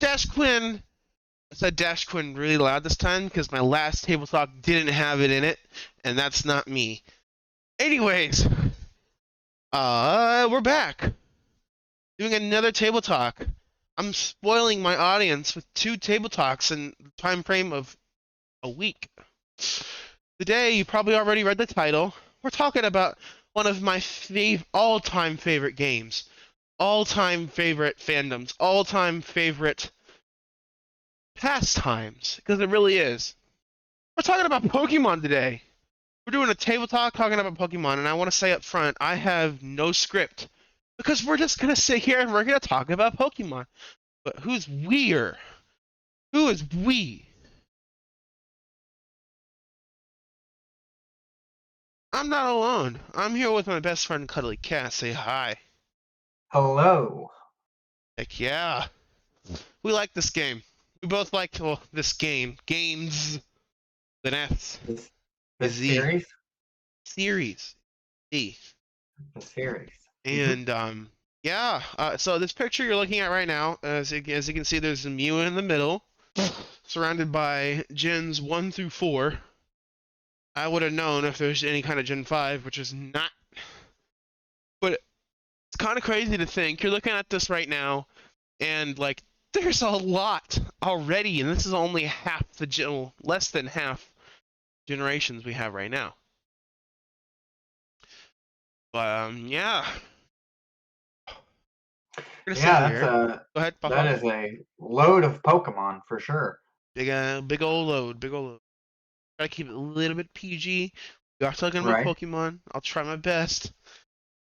Dash Quinn. I said Dash Quinn really loud this time because my last table talk didn't have it in it, and that's not me. Anyways, we're back doing another table talk. I'm spoiling my audience with 2 table talks in the time frame of a week. Today, you probably already read the title. We're talking about one of my all-time favorite games, all-time favorite fandoms, all-time favorite pastimes, because it really is. We're talking about Pokemon today. We're doing a table talk talking about Pokemon, and I want to say up front, I have no script because we're just gonna sit here and we're gonna talk about Pokemon. But who's we're? Who is we? I'm not alone. I'm here with my best friend Cuddly Cat. Say hi. Hello. Heck yeah. We like this game. We both like this game. Games. The S. This The this Z. series? Series. Z. The series. And yeah. So this picture you're looking at right now, as you can see, there's a Mew in the middle, surrounded by Gens 1 through 4. I would have known if there's any kind of Gen 5, which is not. But it's kind of crazy to think you're looking at this right now, and like there's a lot already, and this is only half the less than half generations we have right now. But yeah, we're gonna sit Yeah, here. Go ahead, pop that off. is a load of Pokemon for sure. Big old load, big old load. Try to keep it a little bit PG. We are talking about Right? Pokemon. I'll try my best.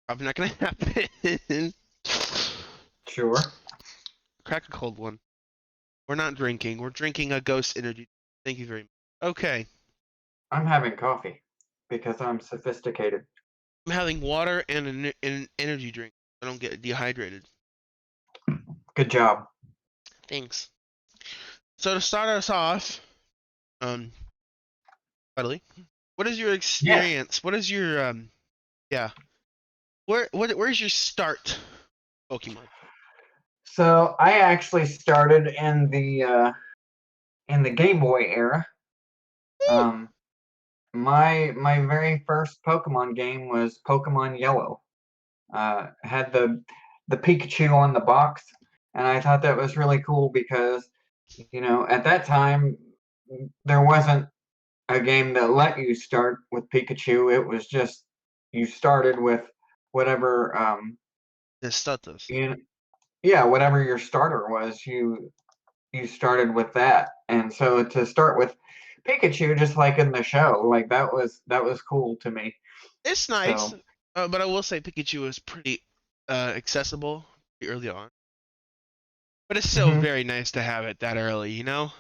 Probably not gonna happen. Sure. Crack a cold one. We're not drinking. We're drinking a Ghost Energy. Thank you very much. Okay. I'm having coffee because I'm sophisticated. I'm having water and an energy drink. I don't get dehydrated. Good job. Thanks. So to start us off, um, Cuddly, what is your Yes. experience? What is your yeah? Where's your start, Pokemon? So I actually started in the Game Boy era. Woo! Um, my very first Pokemon game was Pokemon Yellow. Had the Pikachu on the box, and I thought that was really cool because at that time there wasn't a game that let you start with Pikachu. It was just you started with whatever The status. you yeah, whatever your starter was, you started with that. And so to start with Pikachu just like in the show, like that was cool to me. It's nice, So, but I will say Pikachu is pretty accessible pretty early on. But it's still mhm. very nice to have it that early, you know.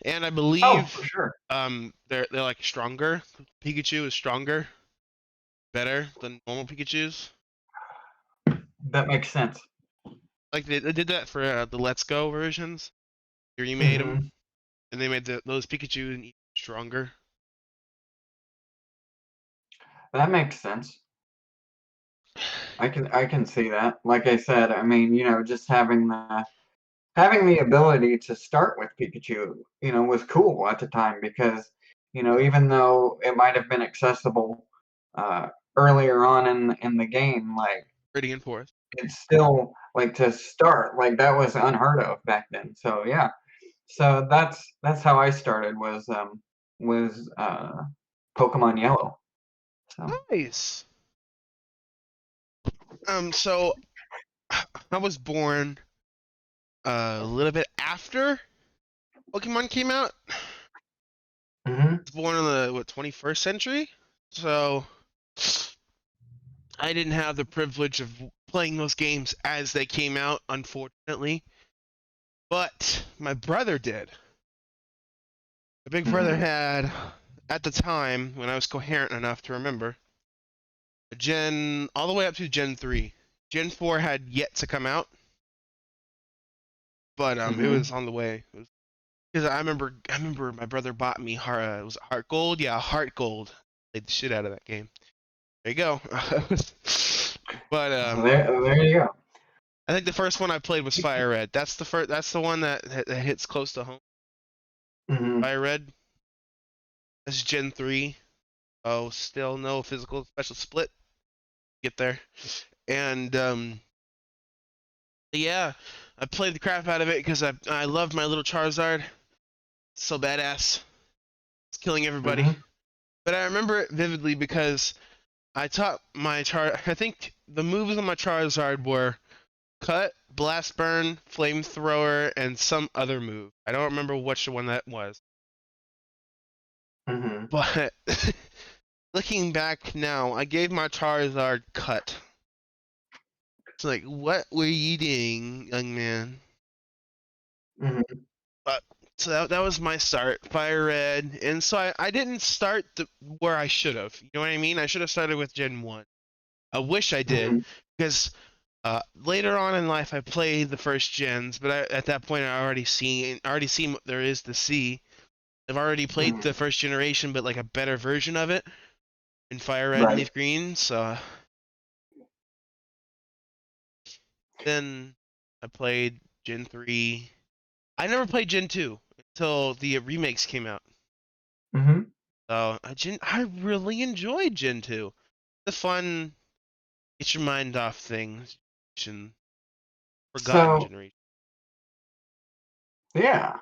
And I Oh, for believe sure. they're like stronger. Pikachu is stronger, better than normal Pikachu's. That makes sense. Like they did that for the Let's Go versions. They remade them, Hmm. and they made those Pikachu even stronger. That makes sense. I can see that. Like I said, I mean, just having the ability to start with Pikachu, was cool at the time because, even though it might have been accessible uh, earlier on in the game, like Radiant Forest. it's still like to start, like that was unheard of back then. So yeah, so that's how I started was Pokemon Yellow. So Nice. So I was born a little bit after Pokemon came out. I hmm was born in the 21st century, so I didn't have the privilege of playing those games as they came out, unfortunately. But my brother did. My big brother hmm had, at the time when I was coherent enough to remember, Gen all the way up to Gen 3. Gen 4 had yet to come out, but it hmm was on the way. Because I remember my brother bought me was it Heart Gold? Yeah, Heart Gold. Played the shit out of that game. There you go. But there you go. I think the first one I played was Fire Red. That's the first. That's the one that hits close to home. Hmm. Fire Red. That's Gen 3. Oh, still no physical special split. Get there. And yeah, I played the crap out of it because I love my little Charizard. So badass. It's killing everybody. Hmm. But I remember it vividly because I taught my I think the moves on my Charizard were Cut, Blast Burn, Flamethrower, and some other move. I don't remember which one that was. Hmm. But looking back now, I gave my Charizard Cut. It's like, what were you doing, young man? Hmm. But so that was my start, Fire Red, and so I didn't start where I should have. You know what I mean? I should have started with Gen 1. I wish I did, Hmm. because later on in life I played the first gens, but at that point I already seen what there is to see. I've already played Hmm. the first generation, but like a better version of it in Fire Red and Right. Leaf Green. So then I played Gen 3. I never played Gen 2 until the remakes came out. Hmm. So I really enjoyed Gen 2. The fun, get your mind off things, forgotten So generation. yeah.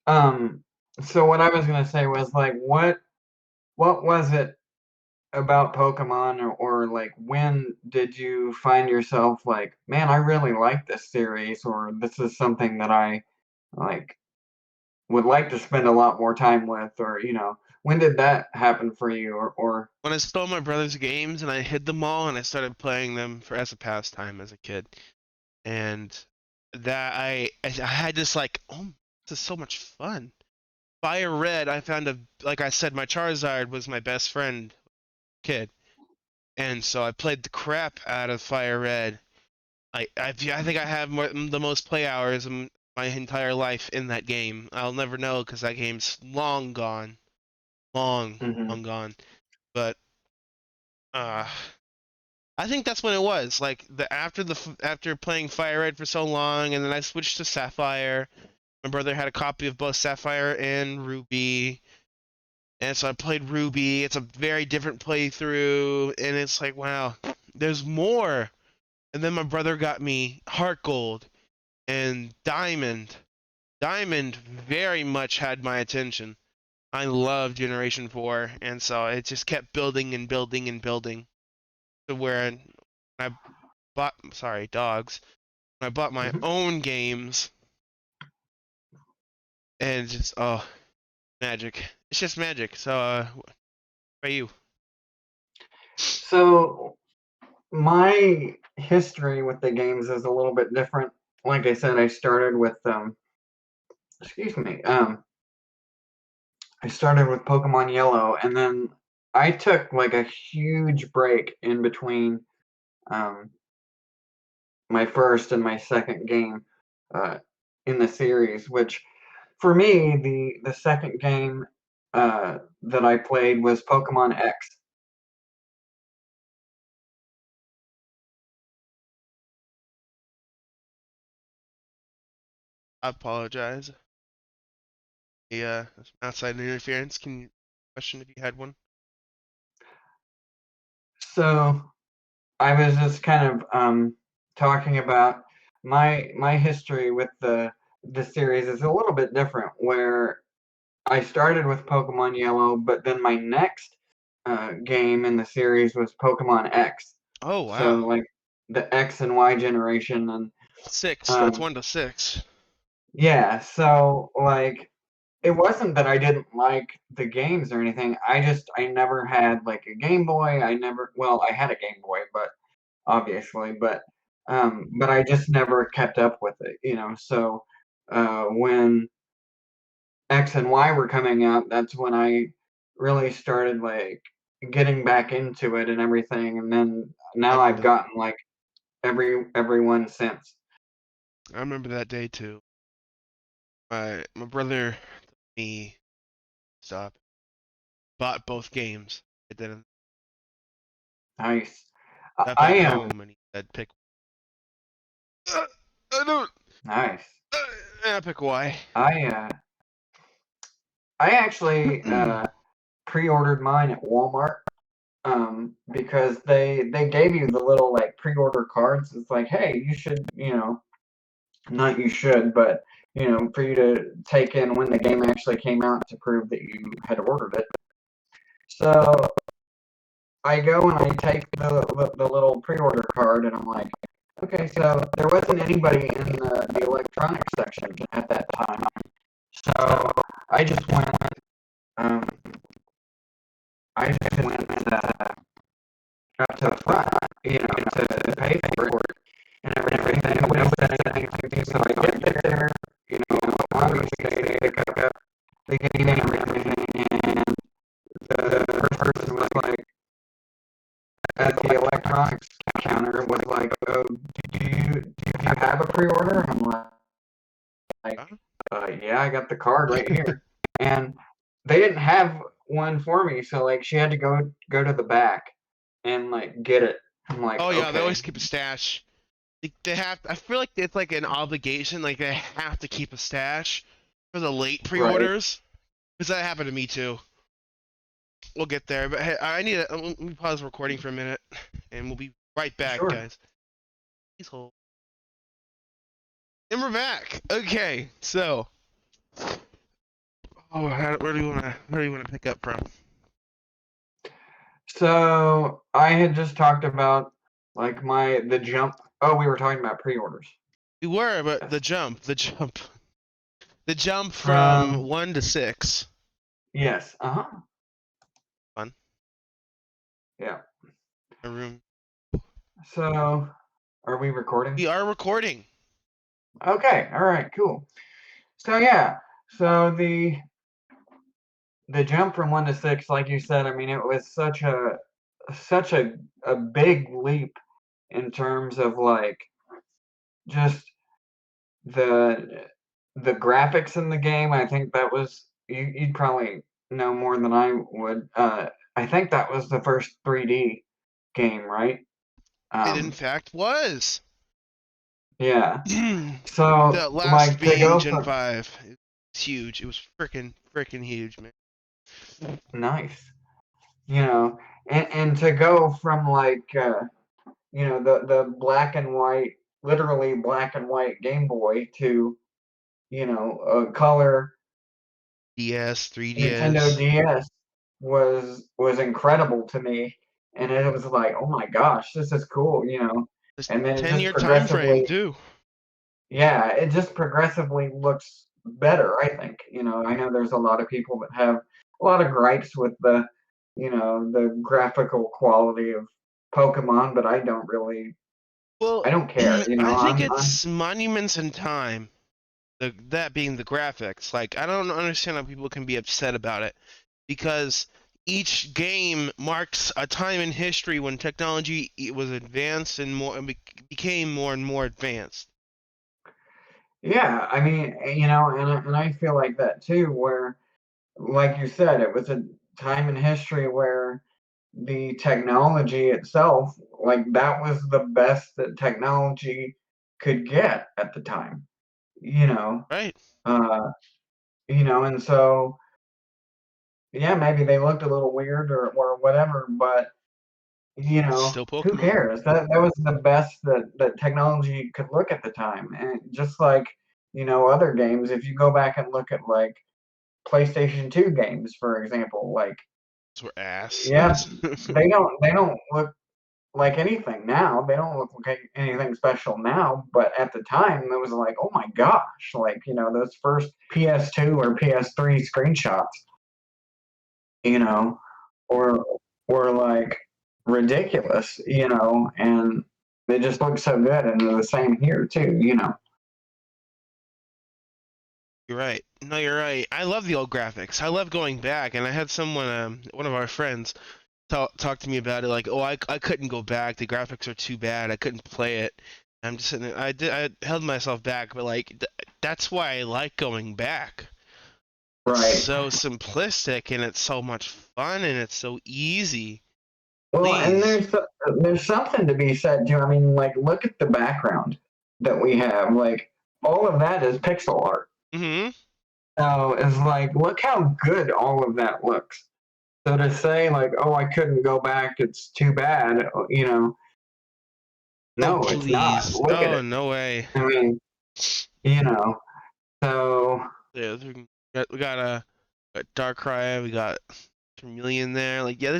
Um. So what I was gonna say was like, what was it about Pokemon, or like when did you find yourself like, man, I really like this series, or this is something that I like would like to spend a lot more time with, or when did that happen for you, or When I stole my brother's games and I hid them all and I started playing them for as a pastime as a kid, and that I had this like, oh, this is so much fun. Fire Red, I found like I said, my Charizard was my best friend kid, and so I played the crap out of Fire Red. I think I have the most play hours in my entire life in that game. I'll never know because that game's long gone, hmm. long gone. But uh, I think that's when it was. Like after playing Fire Red for so long, and then I switched to Sapphire. My brother had a copy of both Sapphire and Ruby, and so I played Ruby. It's a very different playthrough, and it's like, wow, there's more. And then my brother got me Heart Gold and Diamond. Diamond very much had my attention. I love Generation 4, and so it just kept building and building and building to where I sorry, dogs. I bought my Hmm. own games, and just, oh, magic. It's just magic. So, what about you? So my history with the games is a little bit different. Like I said, I started with excuse me, I started with Pokemon Yellow, and then I took like a huge break in between um, my first and my second game uh, in the series. Which, for me, the second game that I played was Pokemon X. I apologize. Yeah, outside interference. Can you question if you had one? So I was just kind of talking about my history with the series is a little bit different. Where I started with Pokemon Yellow, but then my next game in the series was Pokemon X. Oh So wow, like the X and Y generation, and 6. That's um, 1 to 6. yeah. So like it wasn't that I didn't like the games or anything. I never had like a Game Boy. I had a Game Boy, but obviously, but I just never kept up with it, So when X and Y were coming out, that's when I really started like getting back into it and everything, and then I now I've remember. gotten like everyone since. I remember that day too. My brother, me, stop. Bought both games. I didn't. Nice. Got I back am. home and he said, "Pick." I don't. Nice. Pick Y. I actually pre-ordered mine at Walmart because they gave you the little like pre-order cards. It's like, hey, you should, not you should, but for you to take in when the game actually came out to prove that you had ordered it. So I go and I take the little pre-order card, and I'm like, okay, so there wasn't anybody in the electronics section at that time. So I just went, um, up to the front, to pay for it and everything. Nobody said anything to me, so I get there, obviously they pick up, they gave me everything, and the first person was like, at the electronics counter, was like, oh, do you have a pre-order? I'm like, yeah, I got the card right here. And they didn't have one for me, so like she had to go to the back and like get it. I'm like, Oh yeah, they okay, always keep a stash. They have. I feel like it's like an obligation. Like they have to keep a stash for the late right, pre-orders. Because that happened to me too. We'll get there, but hey, I need to let me pause recording for a minute, and we'll be right back, sure. guys. Please hold. And we're back. Okay, so where do you wanna pick up from? So I had just talked about like the jump. Oh, we were talking about pre-orders. We were, but Yes. the jump from From 1 to 6. yes, Fun. yeah. A room. So are we recording? We are recording. Okay, all right, cool. So yeah, so the jump from 1 to 6, like you said, I mean, it was such a big leap in terms of like just the the graphics in the game. I think that was you'd probably know more than I would. I think that was the first 3D game, right? It in Um, fact was. yeah. The So last like to being go Gen from 5. It's huge. It was freaking huge, man. nice, and to go from like the black and white, literally black and white Game Boy to a color DS, Nintendo 3DS. DS was incredible to me, and it was like, oh my gosh, this is cool, This and then it just 10-year time frame, progressively, too. yeah, it just progressively looks better. I think, I know there's a lot of people that have a lot of gripes with the graphical quality of Pokemon, but Well, I don't care, I think I'm it's monuments in time. That being the graphics. Like, I don't understand how people can be upset about it. Because each game marks a time in history when technology was advanced and became more and more advanced. yeah, I mean, and I feel like that too, where, like you said, it was a time in history where the technology itself, like that was the best that technology could get at the time, you know. Right. Uh, and so yeah, maybe they looked a little weird or whatever, but Still who Pokemon. cares? That was the best that technology could look at the time. And just like, other games, if you go back and look at like PlayStation 2 games, for example, like Those were ass. yeah, they don't look like anything now. They don't look like anything special now, but at the time it was like, oh my gosh, like, those first PS2 or PS3 screenshots, you know, were were like ridiculous, and they just look so good, and they're the same here too. You're right. No, you're right. I love the old graphics. I love going back, and I had someone, one of our friends, talk to me about it. Like, oh, I couldn't go back. The graphics are too bad. I couldn't play it. I'm just sitting there. I held myself back, but like, that's why I like going back. It's Right. so simplistic, and it's so much fun, and it's so easy. Well, and Please. there's something to be said too. I mean, like, look at the background. that we have, like all of that is pixel art. Mm-hmm. So it's like, look how good all of that looks. So to say like, oh, I couldn't go back, it's too bad, Oh, no, it's not. please. Look at Oh, it. no way. I mean, so Yeah, we got a Darkrai, we got Chameleon there. Like, yeah,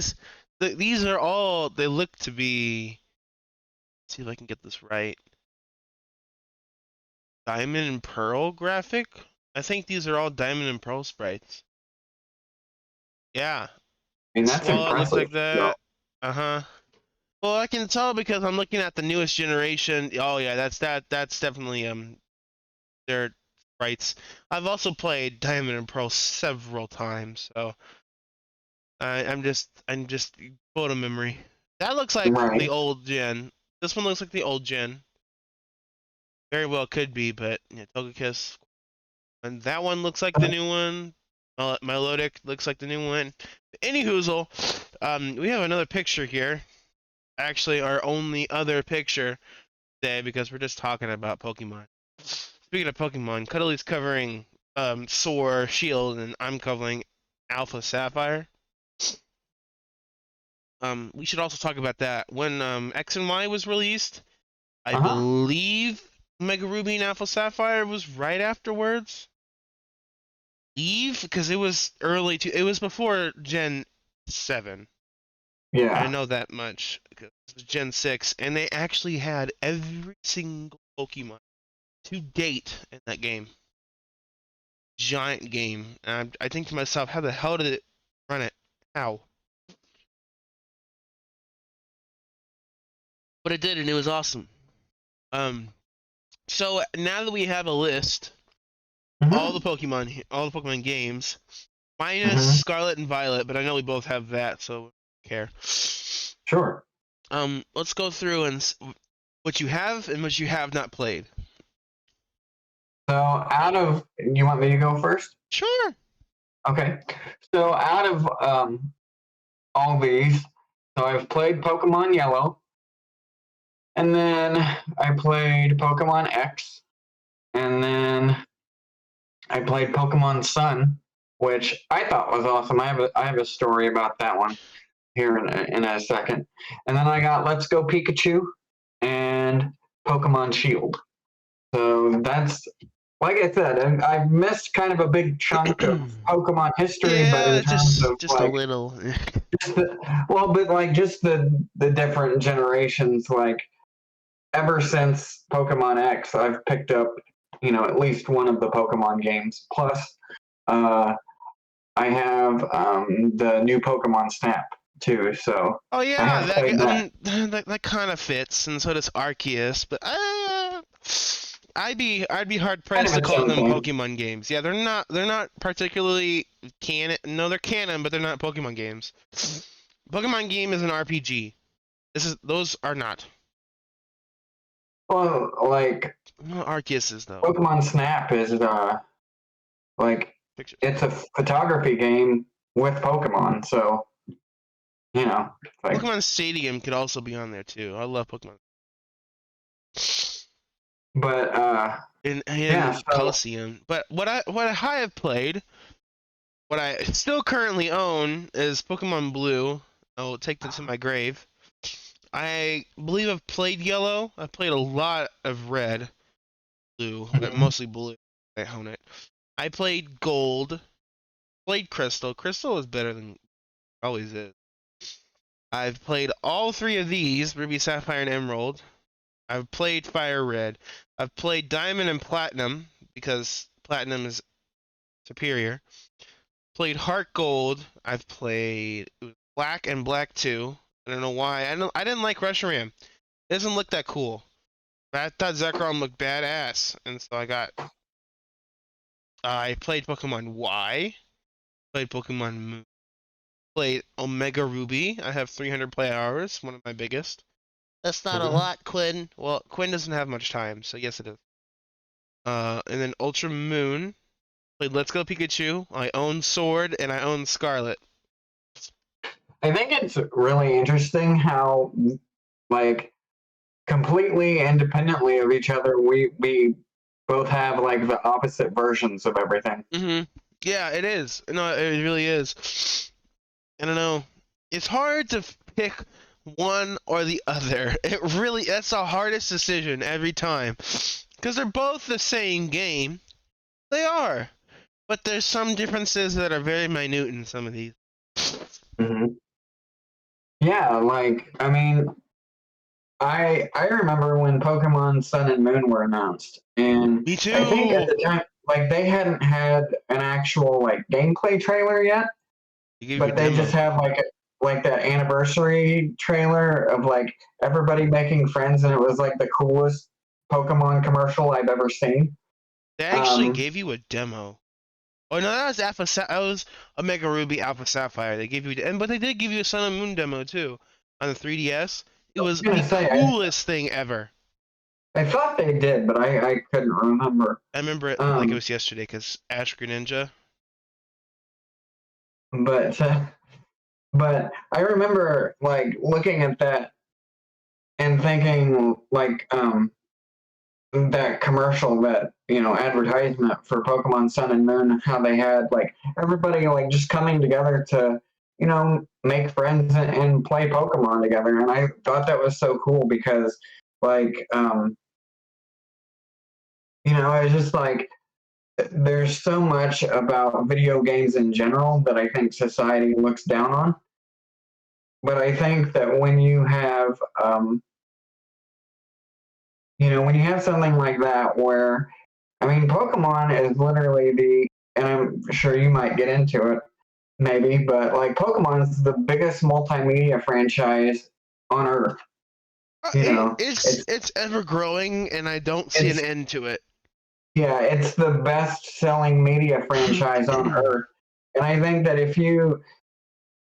these are all, they look to be, let's see if I can get this right. Diamond and Pearl graphic? I think these are all Diamond and Pearl sprites. Yeah. I mean that's Swallow looks impressive. like So, that. Uh-huh. Well, I can tell because I'm looking at the newest generation. Oh yeah, that's definitely their sprites. I've also played Diamond and Pearl several times, so I'm just photo memory. That looks like the right. old gen. This one looks like the old gen. Very well could be, but yeah, Togekiss. And that one looks like the new one. Milotic looks like the new one. Anyhoozle, we have another picture here. Actually, our only other picture today because we're just talking about Pokemon. Speaking of Pokemon, Cuddly's covering Sword, Shield, and I'm covering Alpha Sapphire. We should also talk about that. When X and Y was released, I Uh-huh. believe Mega Ruby and Alpha Sapphire was right afterwards. Because it was it was before Gen 7. I Yeah. know that much because it was Gen 6, and they actually had every single Pokemon to date in that game. Giant game. And I think to myself, how the hell did it run it? How? But it did, and it was awesome. Um, so now that we have a list, Mm-hmm. all the Pokemon games, minus Mm-hmm. Scarlet and Violet, but I know we both have that, so I don't care. Sure. Let's go through and what you have and what you have not played. So you want me to go first? Sure. Okay. So out of all these, so I've played Pokemon Yellow, and then I played Pokemon X, and then I played Pokemon Sun, which I thought was awesome. I have a story about that one here in a second. And then I got Let's Go Pikachu and Pokemon Shield. So that's like I said, I've missed kind of a big chunk of Pokemon history, but in Yeah, terms of just a like little. just but like just the different generations, like ever since Pokemon X, I've picked up at least one of the Pokemon games. Plus, uh, I have the new Pokemon Snap too, so Oh I yeah, have played that. that kind of fits, and so does Arceus. But I'd be hard Kind pressed of to its call own them thing. Pokemon games. Yeah, they're not particularly canon. No, they're canon, but they're not Pokemon games. Pokemon game is an RPG. Those are not. Well, like No, Arceus is though. Pokemon Snap is like Pictures. it's a photography game with Pokemon, so it's like Pokemon Stadium could also be on there too. I love Pokemon. but yeah, In so Coliseum. But what I have played, what I still currently own is Pokemon Blue. I'll take that to my grave. I believe I've played Yellow. I've played a lot of Red, Blue, mhm. mostly Blue. I own it. I played Gold. Played Crystal. Crystal is better than always is. I've played all three of these: Ruby, Sapphire, and Emerald. I've played Fire Red. I've played Diamond and Platinum because Platinum is superior. Played Heart Gold. I've played Black and Black 2. I don't know why. I didn't like Reshiram. It doesn't look that cool. But I thought Zekrom looked badass, and so I played Pokemon Y. Played Pokemon Moon. Played Omega Ruby. I have 300 play hours, one of my biggest. That's not a Mhm. lot, Quinn. Well, Quinn doesn't have much time, so yes it is. And then Ultra Moon. Played Let's Go Pikachu. I own Sword and I own Scarlet. I think it's really interesting how like completely independently of each other. We both have like the opposite versions of everything. Yeah, it is. No, it really is. I don't know. It's hard to pick one or the other. It really, that's the hardest decision every time. Because they're both the same game. They are. But there's some differences that are very minute in some of these. Mm-hmm. Yeah, like I mean, I remember when Pokemon Sun and Moon were announced, and Me I think at too. the time, like they hadn't had an actual like gameplay trailer yet, They gave you a but they just demo. have like that anniversary trailer of like everybody making friends, and it was like the coolest Pokemon commercial I've ever seen. They actually Um, gave you a demo. Oh no, that was that was Omega Ruby Alpha Sapphire. They gave you, but they did give you a Sun and Moon demo too on the 3DS. It I was was gonna the say coolest thing ever. I thought they did, but I couldn't remember. I remember it like it Um, was yesterday because Ash Greninja. but but I remember like looking at that and thinking like that commercial, that advertisement for Pokemon Sun and Moon, how they had like everybody like just coming together to make friends and play Pokemon together, and I thought that was so cool because like it's just like there's so much about video games in general that I think society looks down on, but I think that when you have when you have something like that where, I mean, Pokemon is literally and I'm sure you might get into it maybe, but like Pokemon is the biggest multimedia franchise on Earth. It's It's, it's ever growing, and I don't see an it's, end to it. yeah, it's the best selling media franchise on Earth. And I think that if you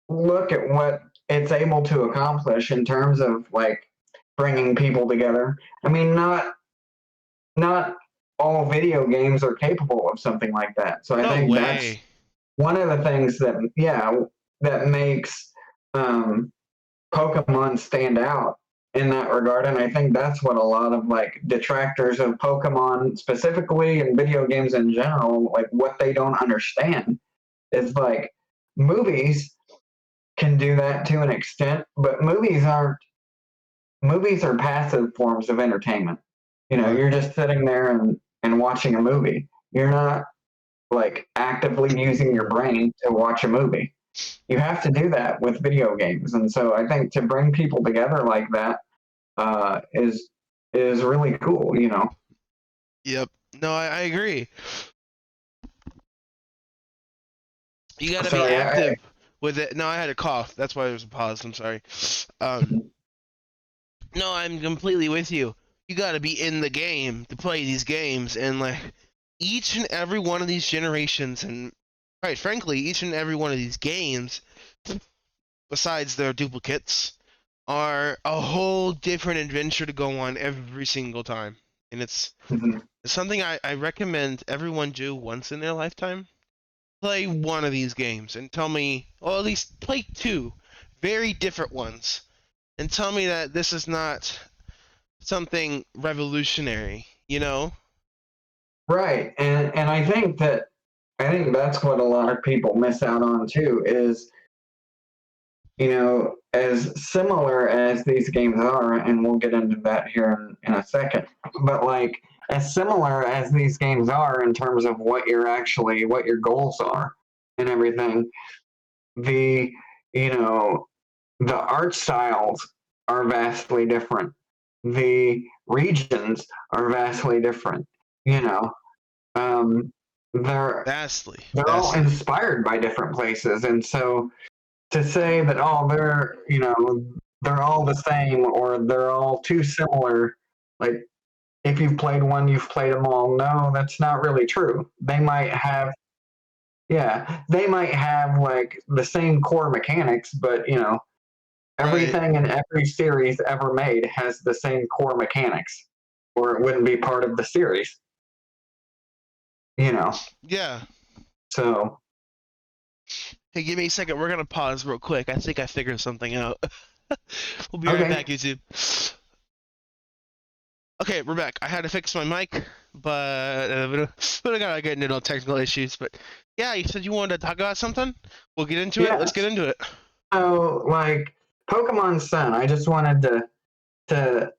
look at what it's able to accomplish in terms of like bringing people together, I mean, not all video games are capable of something like that. So I No think that's way. one of the things that makes um, Pokemon stand out in that regard. And I think that's what a lot of like detractors of Pokemon specifically and video games in general, like what they don't understand is like movies can do that to an extent, but movies are passive forms of entertainment. You're just sitting there and watching a movie. You're not like actively using your brain to watch a movie. You have to do that with video games, and so I think to bring people together like that is really cool. Yep. No, I agree. You got to be Sorry, active with it. No, I had a cough. That's why there was a pause. I'm sorry. Um, no, I'm completely with you. You got to be in the game to play these games, and like each and every one of these generations, and quite frankly, each and every one of these games, besides their duplicates, are a whole different adventure to go on every single time, and it's something I recommend everyone do once in their lifetime. Play one of these games and tell me, or at least play two very different ones, and tell me that this is not something revolutionary, you know? right, and I think that's what a lot of people miss out on too is as similar as these games are, and we'll get into that here in a second, but like as similar as these games are in terms of what your goals are and everything, the, you know, the art styles are vastly different. The regions are vastly different. You know, um, they're Vastly, they're all vastly. inspired by different places, and so to say that they're all the same or they're all too similar, like if you've played one, you've played them all. No, that's not really true. They might have like the same core mechanics, but Right. everything in every series ever made has the same core mechanics, or it wouldn't be part of the series. You know, Yeah. so Hey, give me a second. We're gonna pause real quick. I think I figured something out. We'll be right okay. back, YouTube. Okay, we're back. I had to fix my mic, but we gotta get into no technical issues. But yeah, you said you wanted to talk about something. We'll get into it. Let's get Yes. into it. So, like, Pokemon Sun, I just wanted to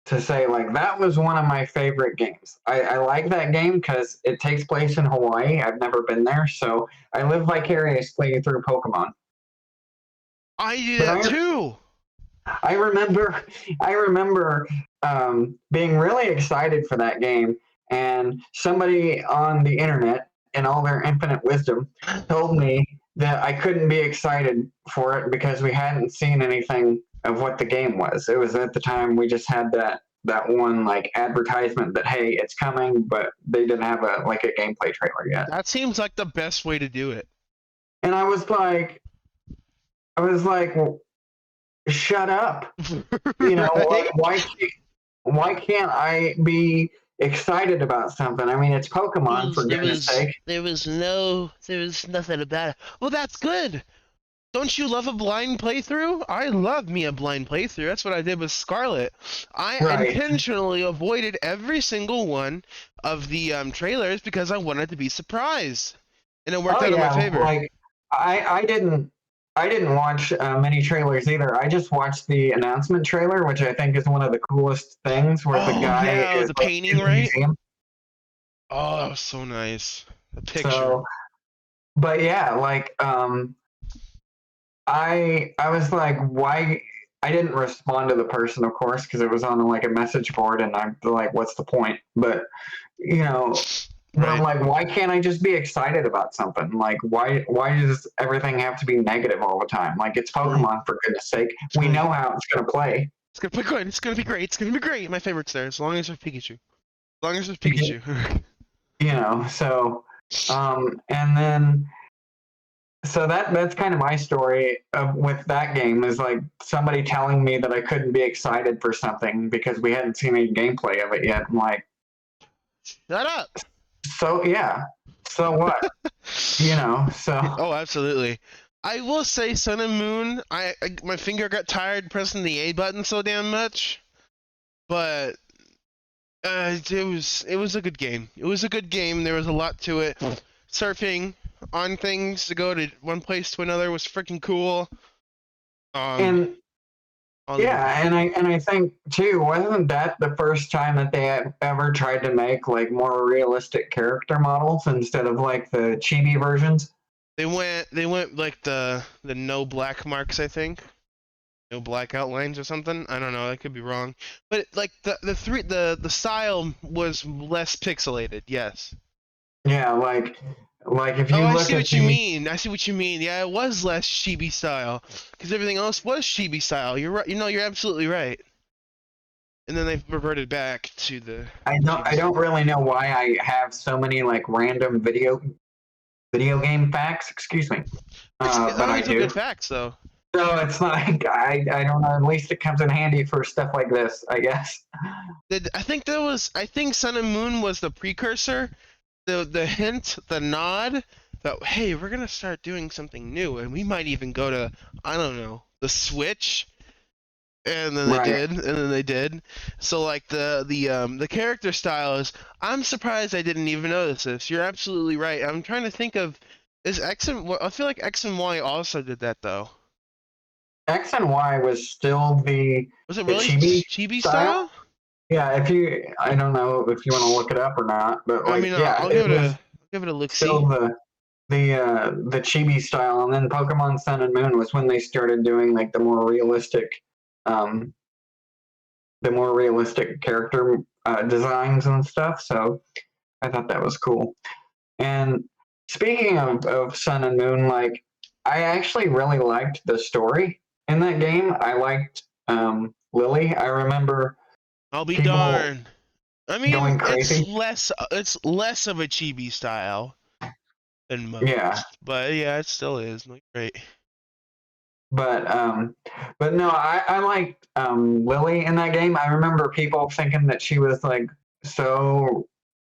to say like that was one of my favorite games. I like that game because it takes place in Hawaii. I've never been there, so I live vicariously through Pokemon. I do But that too. I remember I remember being really excited for that game, and somebody on the internet, in all their infinite wisdom, told me that I couldn't be excited for it because we hadn't seen anything of what the game was. It was at the time we just had that one like advertisement that hey, it's coming, but they didn't have a like a gameplay trailer yet. That seems like the best way to do it. And I was like, well, shut up. You know, Right? why can't I be excited about something? I mean, it's Pokemon for goodness sake. There was nothing about it. Well, that's good. Don't you love a blind playthrough? I love me a blind playthrough. That's what I did with Scarlet. I Right. intentionally avoided every single one of the trailers because I wanted to be surprised, and it worked Oh out in my yeah, favor. like I didn't watch many trailers either. I just watched the announcement trailer, which I think is one of the coolest things, where the Oh guy yeah, is the like painting, in the right? museum. Oh, that was so nice. The picture. So, but yeah, like I was like, why? I didn't respond to the person, of course, because it was on like a message board, and I'm like, what's the point? But you know, but I'm Right. like, why can't I just be excited about something? Like, why does everything have to be negative all the time? Like, it's Mm, Pokemon for goodness sake. it's We gonna know how it's gonna play. it's gonna be good. It's gonna be great. It's gonna be great. My favorite's there, as long as there's Pikachu. As long as there's You Pikachu. know, so and then so that's kind of my story of with that game is like somebody telling me that I couldn't be excited for something because we hadn't seen any gameplay of it yet. I'm like, Shut up. so yeah, so what? You know, so Oh, absolutely. I will say Sun and Moon, my finger got tired pressing the A button so damn much, but it was a good game. It was a good game. There was a lot to it. Surfing on things to go to one place to another was freaking cool. Um, and all the yeah, and I think too, wasn't that the first time that they had ever tried to make like more realistic character models instead of like the chibi versions? they went like the no black marks, I think. No black outlines or something. I don't know. I could be wrong. But like the style was less pixelated. Yes. Yeah, like if Oh, you I look see at what you the mean. I see what you mean. Yeah, it was less chibi style because everything else was chibi style. You're right. You're absolutely right. And then they reverted back to the chibi I don't style. really know why I have so many like random video game facts, excuse me. But I These are do. good facts, though. So it's like I don't know, at least it comes in handy for stuff like this, I guess. I think Sun and Moon was the precursor, the hint, the nod that hey, we're gonna start doing something new, and we might even go to I don't know the Switch, and then they Right. did, and then they did. So like the character style is, I'm surprised I didn't even notice this. You're absolutely right. I'm trying to think of is I feel like X and Y also did that though. X and Y was still Was it the really chibi chibi style. style? Yeah, if you I don't know if you want to look it up or not, but I like mean, yeah, it was I'll give it a look see. still the chibi style, and then Pokemon Sun and Moon was when they started doing like um the more realistic character designs and stuff. So I thought that was cool. And speaking of Sun and Moon, like I actually really liked the story in that game. I liked Lily. I remember I'll be people darned. I mean, going crazy. it's less of a chibi style than Yeah, most, but yeah, it still is. Like, great. but no, I liked Lily in that game. I remember people thinking that she was like so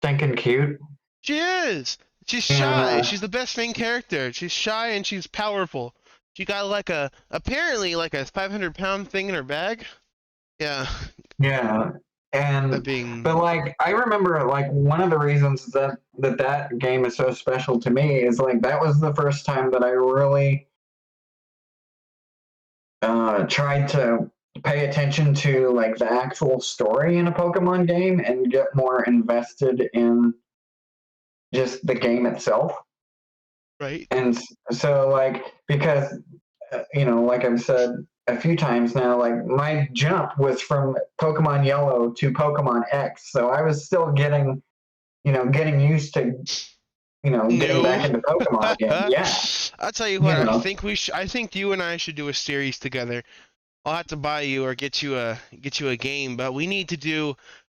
stinking cute, She is. She's and shy. She's the best main character. She's shy and she's powerful. She got like apparently like a 500-pound thing in her bag. Yeah. yeah, That but being like I remember like one of the reasons that game is so special to me is like that was the first time that I really tried to pay attention to like the actual story in a Pokemon game and get more invested in just the game itself. right. And so like because like I've said a few times now, like my jump was from Pokemon Yellow to Pokemon X, so I was still getting used to getting No. back into Pokemon again. Yeah, I'll tell you you what. know. I think you and I should do a series together. I'll have to buy you or get you a game, but we need to do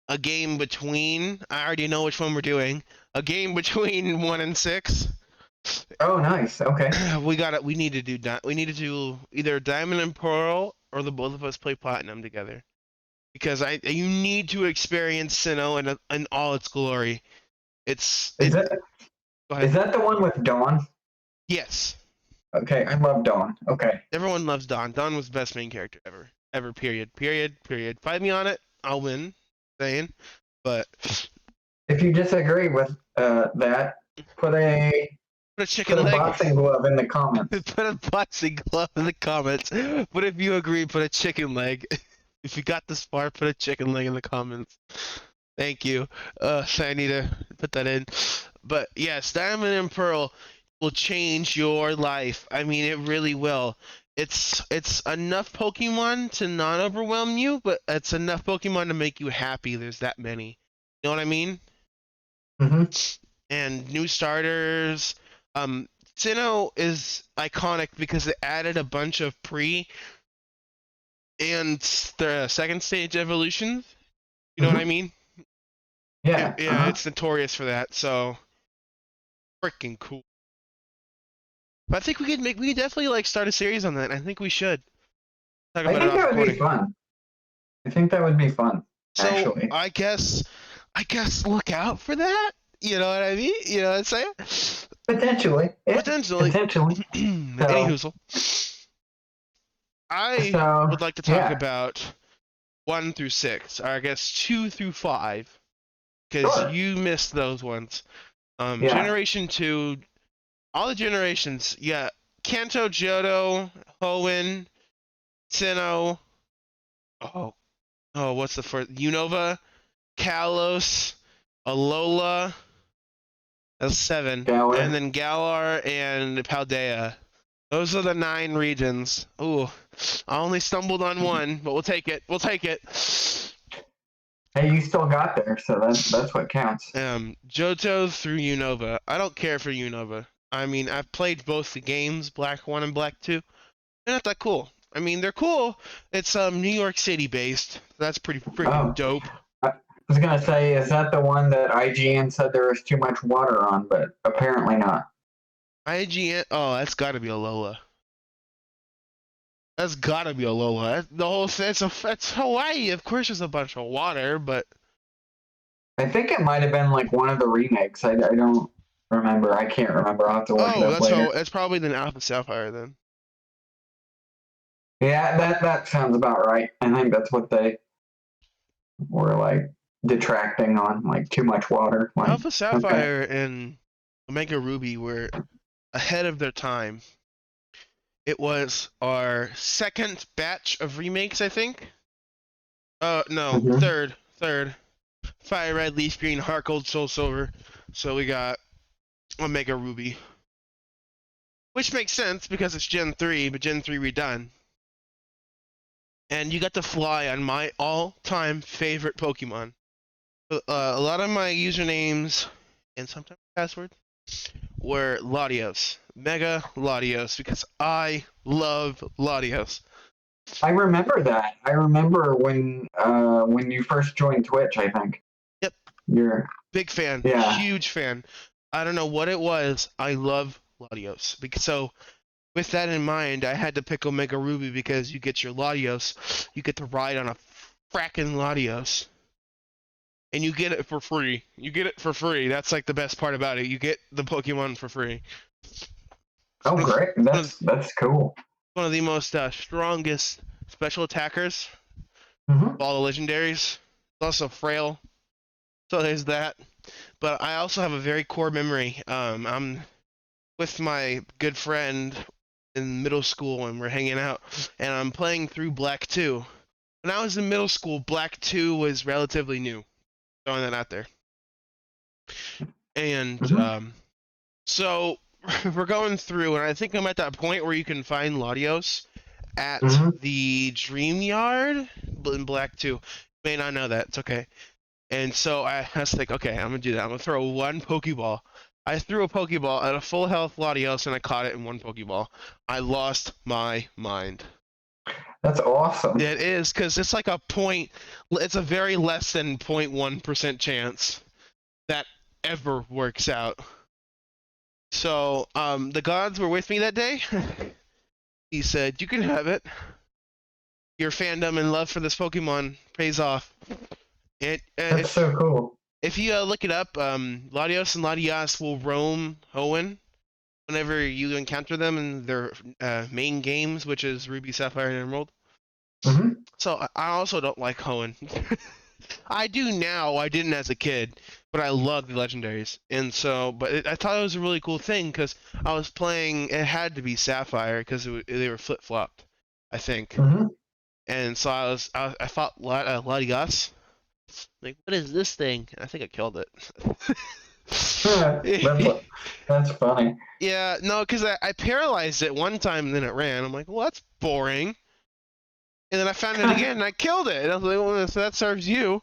a game between. I already know which one we're doing. A game between 1 and 6. Oh, nice. Okay. We need to do that. We need to do either Diamond and Pearl or the both of us play Platinum together. Because you need to experience Sinnoh in all its glory. It's Is it. that Go is ahead. that the one with Dawn? Yes. Okay, I love Dawn. Okay. Everyone loves Dawn. Dawn was the best main character ever. Ever. Period. Period. Period. Fight me on it. I'll win. Saying. But If you disagree with that, put a put a put chicken a leg. boxing glove in the comments. Put a boxing glove in the comments. But if you agree, put a chicken leg. If you got this far, put a chicken leg in the comments. Thank you. I need to put that in. But yes, Diamond and Pearl will change your life. I mean, it really will. It's enough Pokemon to not overwhelm you, but it's enough Pokemon to make you happy. There's that many. You know what I mean? Hmm. And new starters. Sinnoh is iconic because it added a bunch of pre and the second stage evolutions. You know what I Hmm. mean? Yeah. Yeah, Uh-huh. it's notorious for that. So freaking cool. But I think we could definitely like start a series on that. I think we should talk I about it think off that would be recording. fun. I think that would be fun, So actually. I guess look out for that. You know what I mean? You know what I'm saying? Potentially. Yeah. Potentially. Potentially. Any So hoozle. I so would like to talk yeah. about 1 through 6, or I guess 2 through 5, because Sure. you missed those ones. Yeah. Generation 2, all the generations, yeah. Kanto, Johto, Hoenn, Sinnoh, oh, what's the first? Unova, Kalos, Alola, that's 7, and Gower. then Galar and Paldea. Those are the 9 regions. Ooh, I only stumbled on one, but we'll take it. We'll take it. Hey, you still got there, so that's what counts. Johto through Unova. I don't care for Unova. I mean, I've played both the games, Black 1 and Black 2. They're not that cool. I mean, they're cool. It's New York City based. So that's pretty freaking Oh, dope. I was gonna say, is that the one that IGN said there was too much water on, but apparently not. IGN. Oh, that's got to be a Lola. That's got to be a Lola. The whole it's Hawaii. Of course, there's a bunch of water, but I think it might have been like one of the remakes. I don't remember. I can't remember. I'll have to look it oh, up later. that's probably the Alpha Sapphire then. Yeah, that sounds about right. I think that's what they were like detracting on, like too much water. Like, Alpha okay. Sapphire and Omega Ruby were ahead of their time. It was our second batch of remakes, I think. No, Hmm. third. Fire Red, Leaf Green, Heart Gold, Soul Silver. So we got Omega Ruby, which makes sense because it's Gen 3, but Gen 3 redone. And you got to fly on my all-time favorite Pokemon. A lot of my usernames and sometimes passwords were Latios, Mega Latios, because I love Latios. I remember that. I remember when you first joined Twitch. I think Yep, you're big fan, yeah. huge fan. I don't know what it was. I love Latios. So with that in mind, I had to pick Omega Ruby because you get your Latios, you get to ride on a frackin' Latios, and you get it for free. You get it for free. That's like the best part about it. You get the Pokemon for free. It's Oh, great. That's cool. one of the most strongest special attackers Hmm. of all the legendaries. also frail, so there's that. But I also have a very core memory. I'm with my good friend in middle school, and we're hanging out, and I'm playing through Black 2. When I was in middle school, Black 2 was relatively new. Throwing that out there. And Hmm. so we're going through, and I think I'm at that point where you can find Latios at Hmm. the Dream Yard in Black 2. You may not know that. It's okay. And so I was like, okay, I'm going to do that. I'm going to throw one Pokeball. I threw a Pokeball at a full health Latios, and I caught it in one Pokeball. I lost my mind. That's awesome. It is, because it's like it's a very less than 0.1% chance that ever works out. So, the gods were with me that day. He said, "You can have it. Your fandom and love for this Pokemon pays off." And That's so cool. if you look it up, Latios and Latias will roam Hoenn whenever you encounter them in their main games, which is Ruby, Sapphire, and Emerald. Hmm. So I also don't like Hoenn. I do now. I didn't as a kid, but I love the legendaries, and so. I thought it was a really cool thing because I was playing. It had to be Sapphire because they were flip flopped, I think. Hmm. And so I fought Latias. Like, what is this thing? I think I killed that's it. that's funny. Yeah, no, because I paralyzed it one time and then it ran. I'm like, well, that's boring. And then I found it again and I killed it. And I was like, well, so that serves you.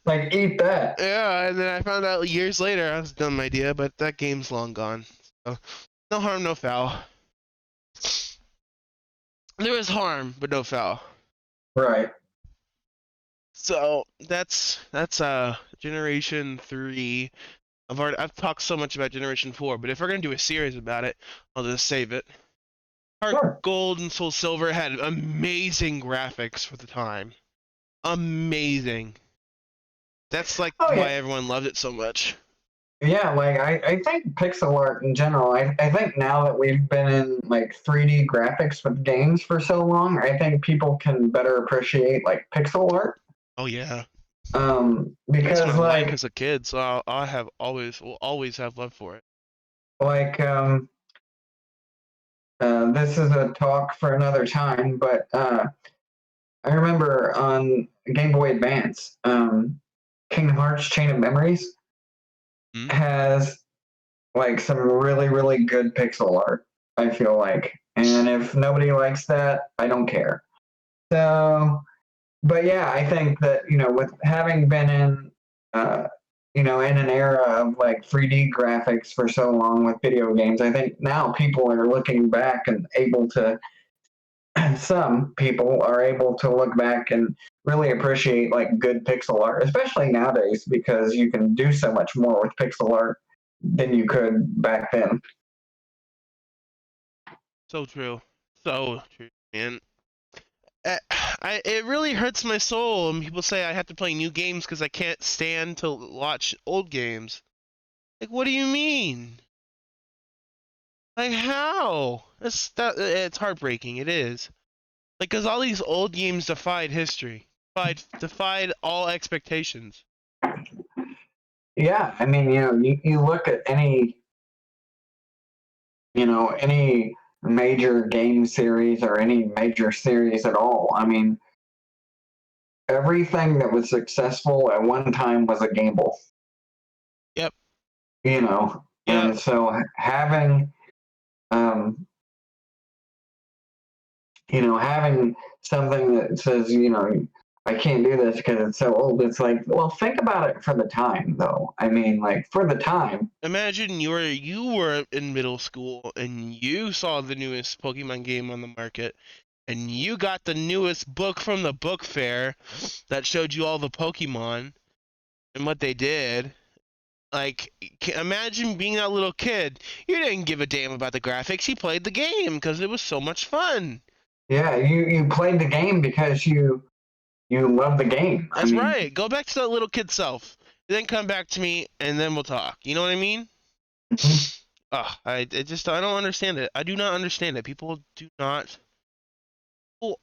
Like eat that. Yeah, and then I found out years later I was done my idea, but that game's long gone. So, no harm, no foul. There was harm, but no foul. Right. So that's Generation 3. I've talked so much about Generation 4, but if we're gonna do a series about it, I'll just save it. Heart Sure. Gold and Soul Silver had amazing graphics for the time. Amazing. That's like Oh why yeah. everyone loved it so much. Yeah, like I think pixel art in general, I think now that we've been in like 3D graphics with games for so long, I think people can better appreciate like pixel art. Oh yeah. That's what Because I like as a kid, so I have always will always have love for it. like this is a talk for another time, but I remember on Game Boy Advance, Kingdom Hearts Chain of Memories Hmm? has like some really, really good pixel art, I feel like. And if nobody likes that, I don't care. So, but yeah, I think that, with having been uh, in an era of like 3D graphics for so long with video games, I think now people are looking back and able to some people are able to look back and really appreciate like good pixel art, especially nowadays because you can do so much more with pixel art than you could back then. So true. So true, man. It really hurts my soul when people say I have to play new games because I can't stand to watch old games. Like, what do you mean? Like, how? It's heartbreaking. It is. Like, because all these old games defied history, defied all expectations. Yeah, I mean, you look at any major game series or any major series at all. I mean, everything that was successful at one time was a gamble, Yep. Yep. and so um, having something that says, I can't do this because it's so old. It's like, well, think about it for the time, though. I mean, like for the time. Imagine you were in middle school and you saw the newest Pokemon game on the market, and you got the newest book from the book fair that showed you all the Pokemon and what they did. Like, imagine being that little kid. You didn't give a damn about the graphics. You played the game because it was so much fun. Yeah, you played the game because you love the game. I That's mean, right. Go back to that little kid self. Then come back to me, and then we'll talk. You know what I mean? mhm. I don't understand it. I do not understand it. People do not. Well,